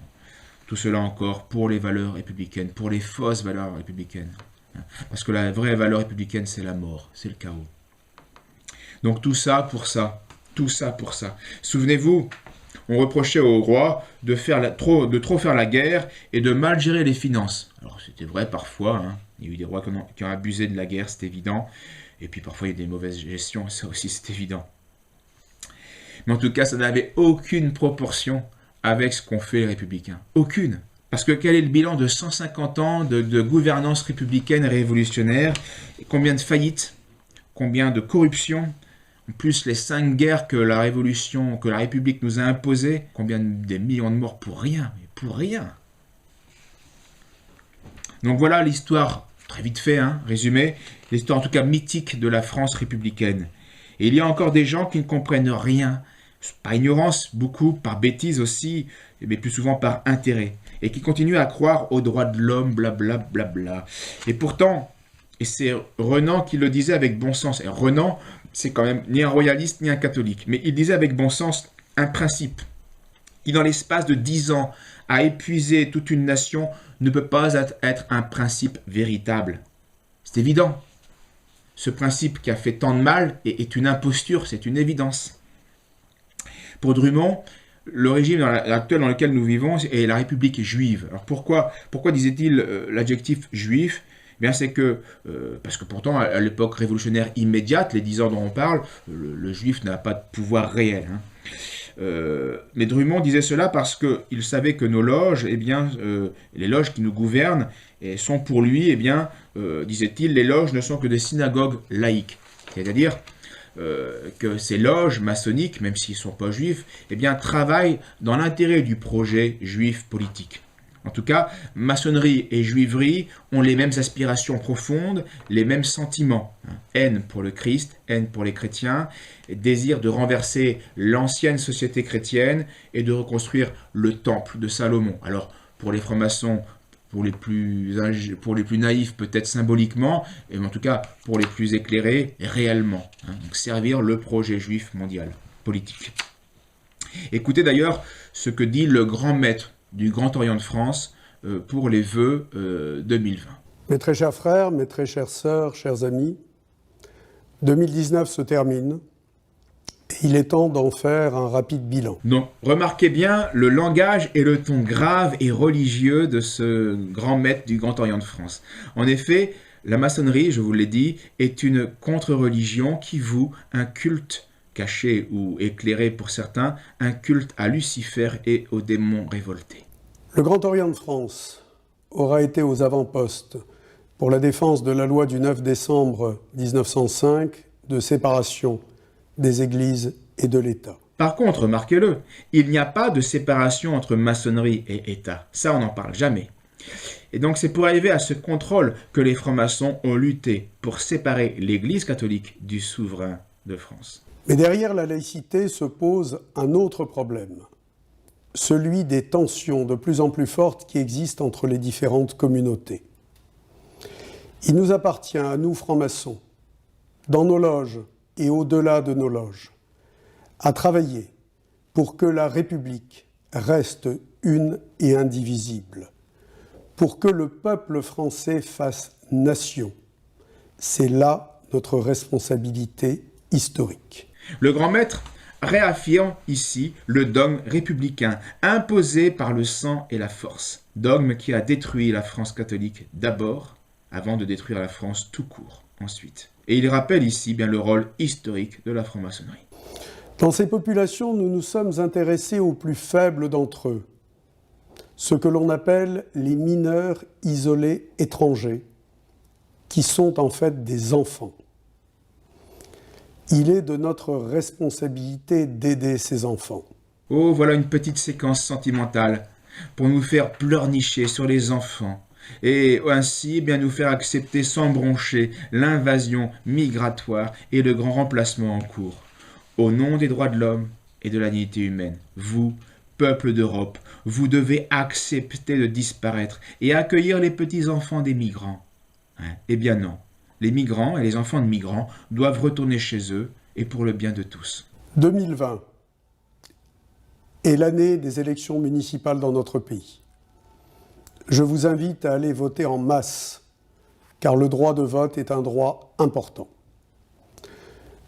tout cela encore pour les valeurs républicaines, pour les fausses valeurs républicaines. Parce que la vraie valeur républicaine, c'est la mort, c'est le chaos. Donc tout ça pour ça, tout ça pour ça. Souvenez-vous, on reprochait au roi de trop faire la guerre et de mal gérer les finances. Alors c'était vrai parfois, il y a eu des rois qui ont abusé de la guerre, c'est évident. Et puis parfois il y a des mauvaises gestions, ça aussi c'est évident. Mais en tout cas, ça n'avait aucune proportion avec ce qu'ont fait les républicains. Aucune. Parce que quel est le bilan de 150 ans de gouvernance républicaine et révolutionnaire? Et combien de faillites? Combien de corruption? En plus, les 5 guerres que la Révolution, que la République nous a imposées, combien des millions de morts pour rien, mais pour rien. Donc voilà l'histoire, très vite fait, résumé, l'histoire en tout cas mythique de la France républicaine. Et il y a encore des gens qui ne comprennent rien, par ignorance, beaucoup, par bêtise aussi, mais plus souvent par intérêt, et qui continuent à croire aux droits de l'homme, blablabla. Et pourtant, Et c'est Renan qui le disait avec bon sens. Et Renan, c'est quand même ni un royaliste ni un catholique, mais il disait avec bon sens un principe qui, dans l'espace de 10 ans, a épuisé toute une nation, ne peut pas être un principe véritable. C'est évident. Ce principe qui a fait tant de mal est une imposture, c'est une évidence. Pour Drummond, le régime actuel dans lequel nous vivons est la République juive. Alors pourquoi disait-il l'adjectif juif ? Eh bien, c'est que, parce que pourtant, à l'époque révolutionnaire immédiate, les 10 ans dont on parle, le juif n'a pas de pouvoir réel. Mais Drummond disait cela parce qu'il savait que nos loges, eh bien, les loges qui nous gouvernent, sont pour lui, eh bien, disait-il, les loges ne sont que des synagogues laïques. C'est-à-dire que ces loges maçonniques, même s'ils ne sont pas juifs, eh bien, travaillent dans l'intérêt du projet juif politique. En tout cas, maçonnerie et juiverie ont les mêmes aspirations profondes, les mêmes sentiments. Haine pour le Christ, haine pour les chrétiens, désir de renverser l'ancienne société chrétienne et de reconstruire le temple de Salomon. Alors, pour les francs-maçons, pour les plus naïfs peut-être symboliquement, et en tout cas pour les plus éclairés réellement. Donc servir le projet juif mondial, politique. Écoutez d'ailleurs ce que dit le grand maître du Grand Orient de France pour les vœux 2020. Mes très chers frères, mes très chères sœurs, chers amis, 2019 se termine. Il est temps d'en faire un rapide bilan. Non, remarquez bien le langage et le ton grave et religieux de ce grand maître du Grand Orient de France. En effet, la maçonnerie, je vous l'ai dit, est une contre-religion qui voue un culte caché ou éclairé pour certains, un culte à Lucifer et aux démons révoltés. Le Grand Orient de France aura été aux avant-postes pour la défense de la loi du 9 décembre 1905 de séparation des églises et de l'État. Par contre, remarquez-le, il n'y a pas de séparation entre maçonnerie et État. Ça, on n'en parle jamais. Et donc, c'est pour arriver à ce contrôle que les francs-maçons ont lutté pour séparer l'Église catholique du souverain de France. Mais derrière la laïcité se pose un autre problème, celui des tensions de plus en plus fortes qui existent entre les différentes communautés. Il nous appartient, à nous francs-maçons, dans nos loges et au-delà de nos loges, à travailler pour que la République reste une et indivisible, pour que le peuple français fasse nation. C'est là notre responsabilité historique. Le grand maître réaffirme ici le dogme républicain imposé par le sang et la force, dogme qui a détruit la France catholique d'abord, avant de détruire la France tout court ensuite. Et il rappelle ici bien le rôle historique de la franc-maçonnerie. Dans ces populations, nous nous sommes intéressés aux plus faibles d'entre eux, ce que l'on appelle les mineurs isolés étrangers, qui sont en fait des enfants. Il est de notre responsabilité d'aider ces enfants. Oh, voilà une petite séquence sentimentale pour nous faire pleurnicher sur les enfants et ainsi bien nous faire accepter sans broncher l'invasion migratoire et le grand remplacement en cours. Au nom des droits de l'homme et de la dignité humaine, vous, peuple d'Europe, vous devez accepter de disparaître et accueillir les petits-enfants des migrants. Eh bien non. Les migrants et les enfants de migrants doivent retourner chez eux et pour le bien de tous. 2020 est l'année des élections municipales dans notre pays. Je vous invite à aller voter en masse, car le droit de vote est un droit important.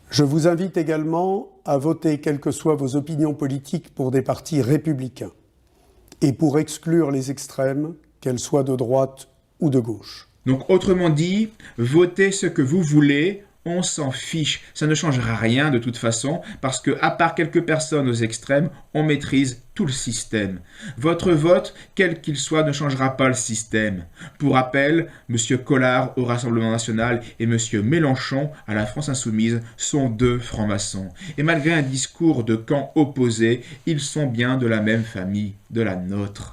Je vous invite également à voter, quelles que soient vos opinions politiques, pour des partis républicains et pour exclure les extrêmes, qu'elles soient de droite ou de gauche. Donc, autrement dit, votez ce que vous voulez, on s'en fiche. Ça ne changera rien de toute façon, parce que, à part quelques personnes aux extrêmes, on maîtrise tout le système. Votre vote, quel qu'il soit, ne changera pas le système. Pour rappel, M. Collard au Rassemblement National et M. Mélenchon à la France Insoumise sont deux francs-maçons. Et malgré un discours de camp opposé, ils sont bien de la même famille, de la nôtre.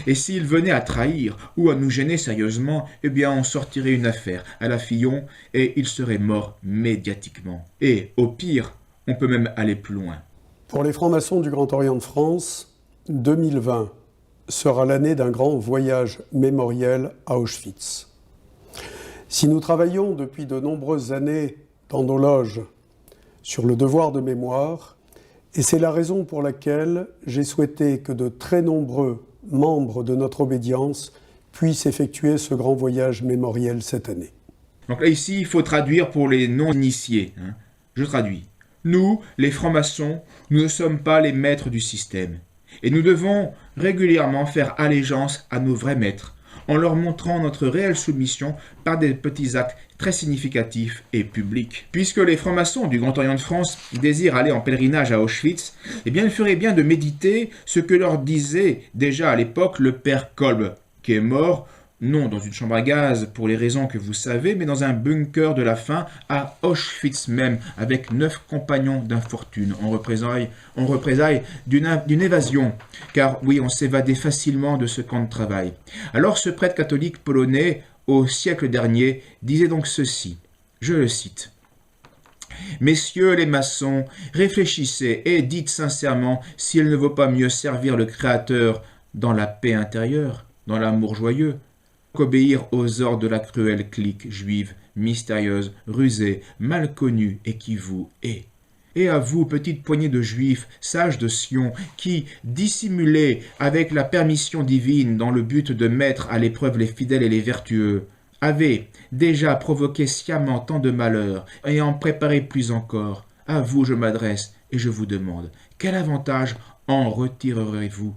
Et s'ils venaient à trahir ou à nous gêner sérieusement, eh bien on sortirait une affaire à la Fillon et ils seraient morts médiatiquement. Et au pire, on peut même aller plus loin. Pour les francs-maçons du Grand Orient de France, 2020 sera l'année d'un grand voyage mémoriel à Auschwitz. Si nous travaillons depuis de nombreuses années dans nos loges sur le devoir de mémoire, et c'est la raison pour laquelle j'ai souhaité que de très nombreux membres de notre obédience puissent effectuer ce grand voyage mémoriel cette année. Donc là, ici, il faut traduire pour les non-initiés. Je traduis. Nous, les francs-maçons, nous ne sommes pas les maîtres du système. Et nous devons régulièrement faire allégeance à nos vrais maîtres, en leur montrant notre réelle soumission par des petits actes très significatifs et publics. Puisque les francs-maçons du Grand Orient de France désirent aller en pèlerinage à Auschwitz, eh bien il ferait bien de méditer ce que leur disait déjà à l'époque le père Kolb, qui est mort, non dans une chambre à gaz pour les raisons que vous savez, mais dans un bunker de la faim à Auschwitz même, avec 9 compagnons d'infortune en représailles d'une évasion, car oui, on s'évadait facilement de ce camp de travail. Alors ce prêtre catholique polonais, au siècle dernier, disait donc ceci, je le cite. « Messieurs les maçons, réfléchissez et dites sincèrement s'il ne vaut pas mieux servir le Créateur dans la paix intérieure, dans l'amour joyeux, qu'obéir aux ordres de la cruelle clique juive, mystérieuse, rusée, mal connue et qui vous hait. Et à vous, petite poignée de juifs, sages de Sion, qui, dissimulés avec la permission divine dans le but de mettre à l'épreuve les fidèles et les vertueux, avez déjà provoqué sciemment tant de malheurs et en préparé plus encore, à vous je m'adresse et je vous demande, quel avantage en retirerez-vous ?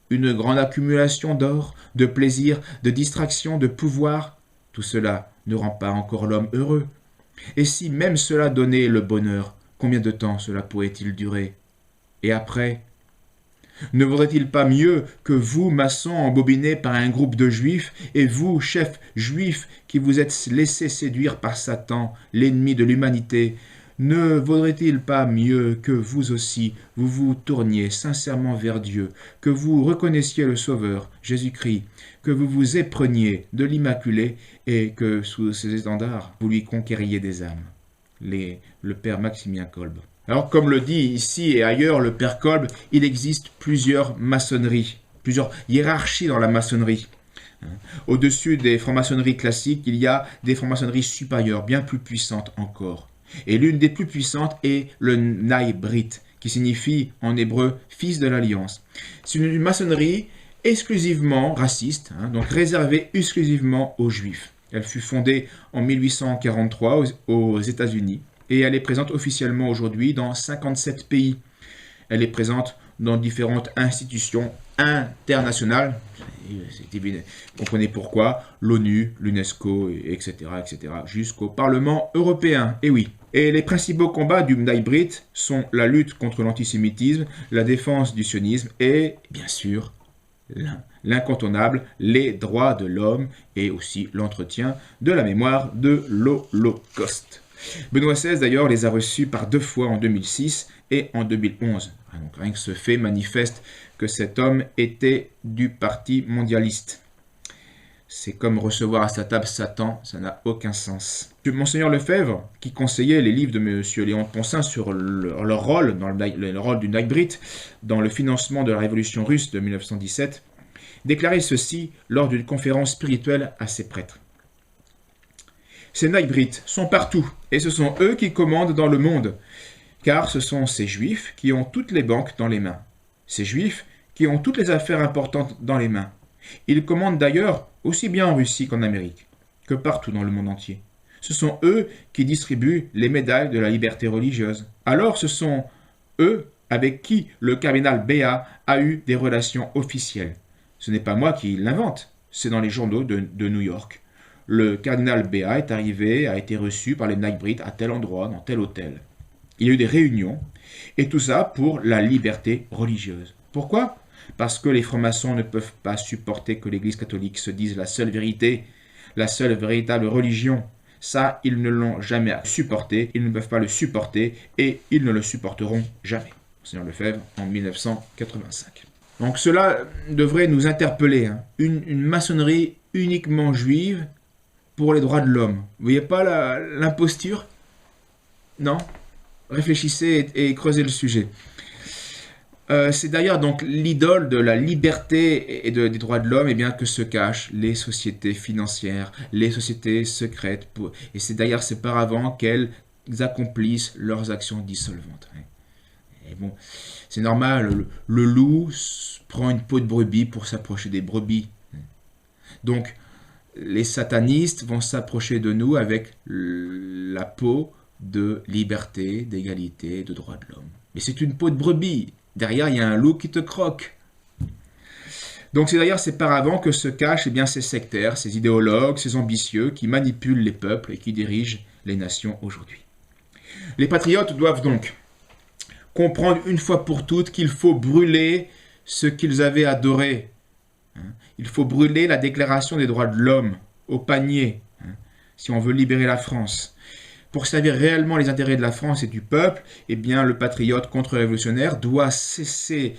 Une grande accumulation d'or, de plaisir, de distraction, de pouvoir, tout cela ne rend pas encore l'homme heureux. Et si même cela donnait le bonheur, combien de temps cela pourrait-il durer? Et après? Ne vaudrait-il pas mieux que vous, maçons, embobinés par un groupe de juifs, et vous, chefs juifs, qui vous êtes laissés séduire par Satan, l'ennemi de l'humanité, ne vaudrait-il pas mieux que vous aussi, vous vous tourniez sincèrement vers Dieu, que vous reconnaissiez le Sauveur, Jésus-Christ, que vous vous épreniez de l'Immaculée et que sous ses étendards, vous lui conquériez des âmes. Le père Maximien Kolb. Alors, comme le dit ici et ailleurs le père Kolb, il existe plusieurs maçonneries, plusieurs hiérarchies dans la maçonnerie. Au-dessus des francs-maçonneries classiques, il y a des francs-maçonneries supérieures, bien plus puissantes encore. Et l'une des plus puissantes est le Bnei Brit, qui signifie en hébreu « fils de l'Alliance ». C'est une maçonnerie exclusivement raciste, donc réservée exclusivement aux Juifs. Elle fut fondée en 1843 aux États-Unis et elle est présente officiellement aujourd'hui dans 57 pays. Elle est présente dans différentes institutions internationales, c'est évident, vous comprenez pourquoi, l'ONU, l'UNESCO, etc., jusqu'au Parlement européen, et oui. Et les principaux combats du Bnei Brit sont la lutte contre l'antisémitisme, la défense du sionisme et, bien sûr, l'incontournable, les droits de l'homme et aussi l'entretien de la mémoire de l'Holocauste. Benoît XVI, d'ailleurs, les a reçus par 2 fois en 2006 et en 2011. Donc rien que ce fait manifeste que cet homme était du parti mondialiste. C'est comme recevoir à sa table Satan, ça n'a aucun sens. Monseigneur Lefebvre, qui conseillait les livres de M. Léon de Poncin sur leur rôle, le rôle du Bnei Brit dans le financement de la révolution russe de 1917, déclarait ceci lors d'une conférence spirituelle à ses prêtres. Ces Bnei Brit sont partout, et ce sont eux qui commandent dans le monde, car ce sont ces Juifs qui ont toutes les banques dans les mains, ces Juifs qui ont toutes les affaires importantes dans les mains. Ils commandent d'ailleurs aussi bien en Russie qu'en Amérique, que partout dans le monde entier. Ce sont eux qui distribuent les médailles de la liberté religieuse. Alors ce sont eux avec qui le cardinal Béat a eu des relations officielles. Ce n'est pas moi qui l'invente, c'est dans les journaux de New York. Le cardinal Béat est arrivé, a été reçu par les Bnei Brit à tel endroit, dans tel hôtel. Il y a eu des réunions, et tout ça pour la liberté religieuse. Pourquoi ? Parce que les francs-maçons ne peuvent pas supporter que l'Église catholique se dise la seule vérité, la seule véritable religion. Ça, ils ne l'ont jamais supporté, ils ne peuvent pas le supporter, et ils ne le supporteront jamais. Monseigneur Lefebvre, en 1985. Donc cela devrait nous interpeller. Une maçonnerie uniquement juive pour les droits de l'homme. Vous voyez pas l'imposture ? Non ? Réfléchissez et creusez le sujet. c'est d'ailleurs donc l'idole de la liberté et des droits de l'homme, et bien que se cachent les sociétés financières, les sociétés secrètes, et c'est d'ailleurs c'est par avant qu'elles accomplissent leurs actions dissolvantes. Et bon, c'est normal, le loup prend une peau de brebis pour s'approcher des brebis. Donc, les satanistes vont s'approcher de nous avec la peau de liberté, d'égalité, de droits de l'homme. Mais c'est une peau de brebis. Derrière, il y a un loup qui te croque. Donc, c'est par avant que se cachent ces sectaires, ces idéologues, ces ambitieux qui manipulent les peuples et qui dirigent les nations aujourd'hui. Les patriotes doivent donc comprendre une fois pour toutes qu'il faut brûler ce qu'ils avaient adoré. Il faut brûler la déclaration des droits de l'homme au panier, si on veut libérer la France. Pour servir réellement les intérêts de la France et du peuple, le patriote contre-révolutionnaire doit cesser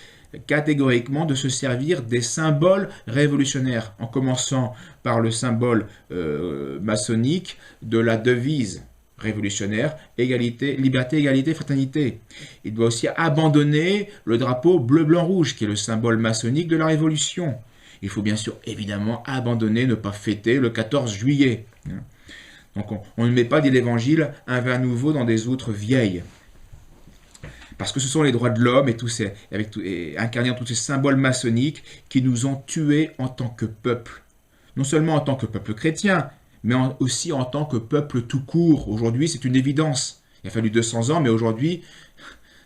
catégoriquement de se servir des symboles révolutionnaires, en commençant par le symbole maçonnique de la devise révolutionnaire, égalité, liberté, égalité, fraternité. Il doit aussi abandonner le drapeau bleu-blanc-rouge, qui est le symbole maçonnique de la Révolution. Il faut bien sûr, évidemment, abandonner, ne pas fêter le 14 juillet. Donc on ne met pas de l'évangile un vin nouveau dans des outres vieilles. Parce que ce sont les droits de l'homme et incarnés dans tous ces symboles maçonniques qui nous ont tués en tant que peuple. Non seulement en tant que peuple chrétien, mais aussi en tant que peuple tout court. Aujourd'hui, c'est une évidence. Il a fallu 200 ans, mais aujourd'hui,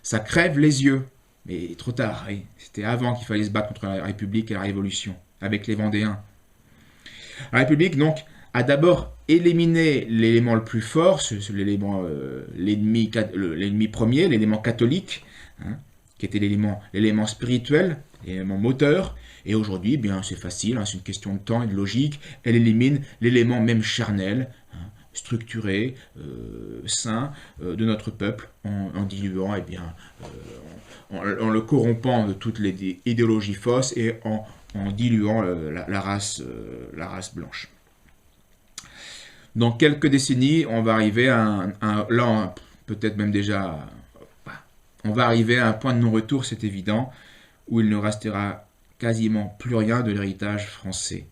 ça crève les yeux. Mais trop tard, oui. C'était avant qu'il fallait se battre contre la République et la Révolution, avec les Vendéens. La République, donc, a d'abord éliminé l'élément le plus fort, l'ennemi premier, l'élément catholique, qui était l'élément spirituel, l'élément moteur. Et aujourd'hui, c'est facile, c'est une question de temps et de logique. Elle élimine l'élément même charnel, structuré, sain de notre peuple, en diluant, en le corrompant de toutes les idéologies fausses et en diluant la race blanche. Dans quelques décennies, on va arriver peut-être même déjà, on va arriver à un point de non-retour, c'est évident, où il ne restera quasiment plus rien de l'héritage français,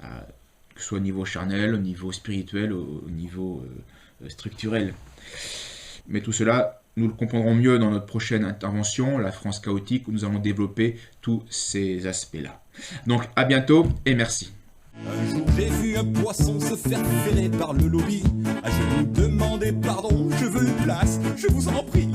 que ce soit au niveau charnel, au niveau spirituel, au niveau structurel. Mais tout cela, nous le comprendrons mieux dans notre prochaine intervention, La France chaotique, où nous allons développer tous ces aspects-là. Donc à bientôt et merci. Un jour j'ai vu un poisson se faire ferrer par le lobby. Je vous demandais pardon, je veux une place, je vous en prie.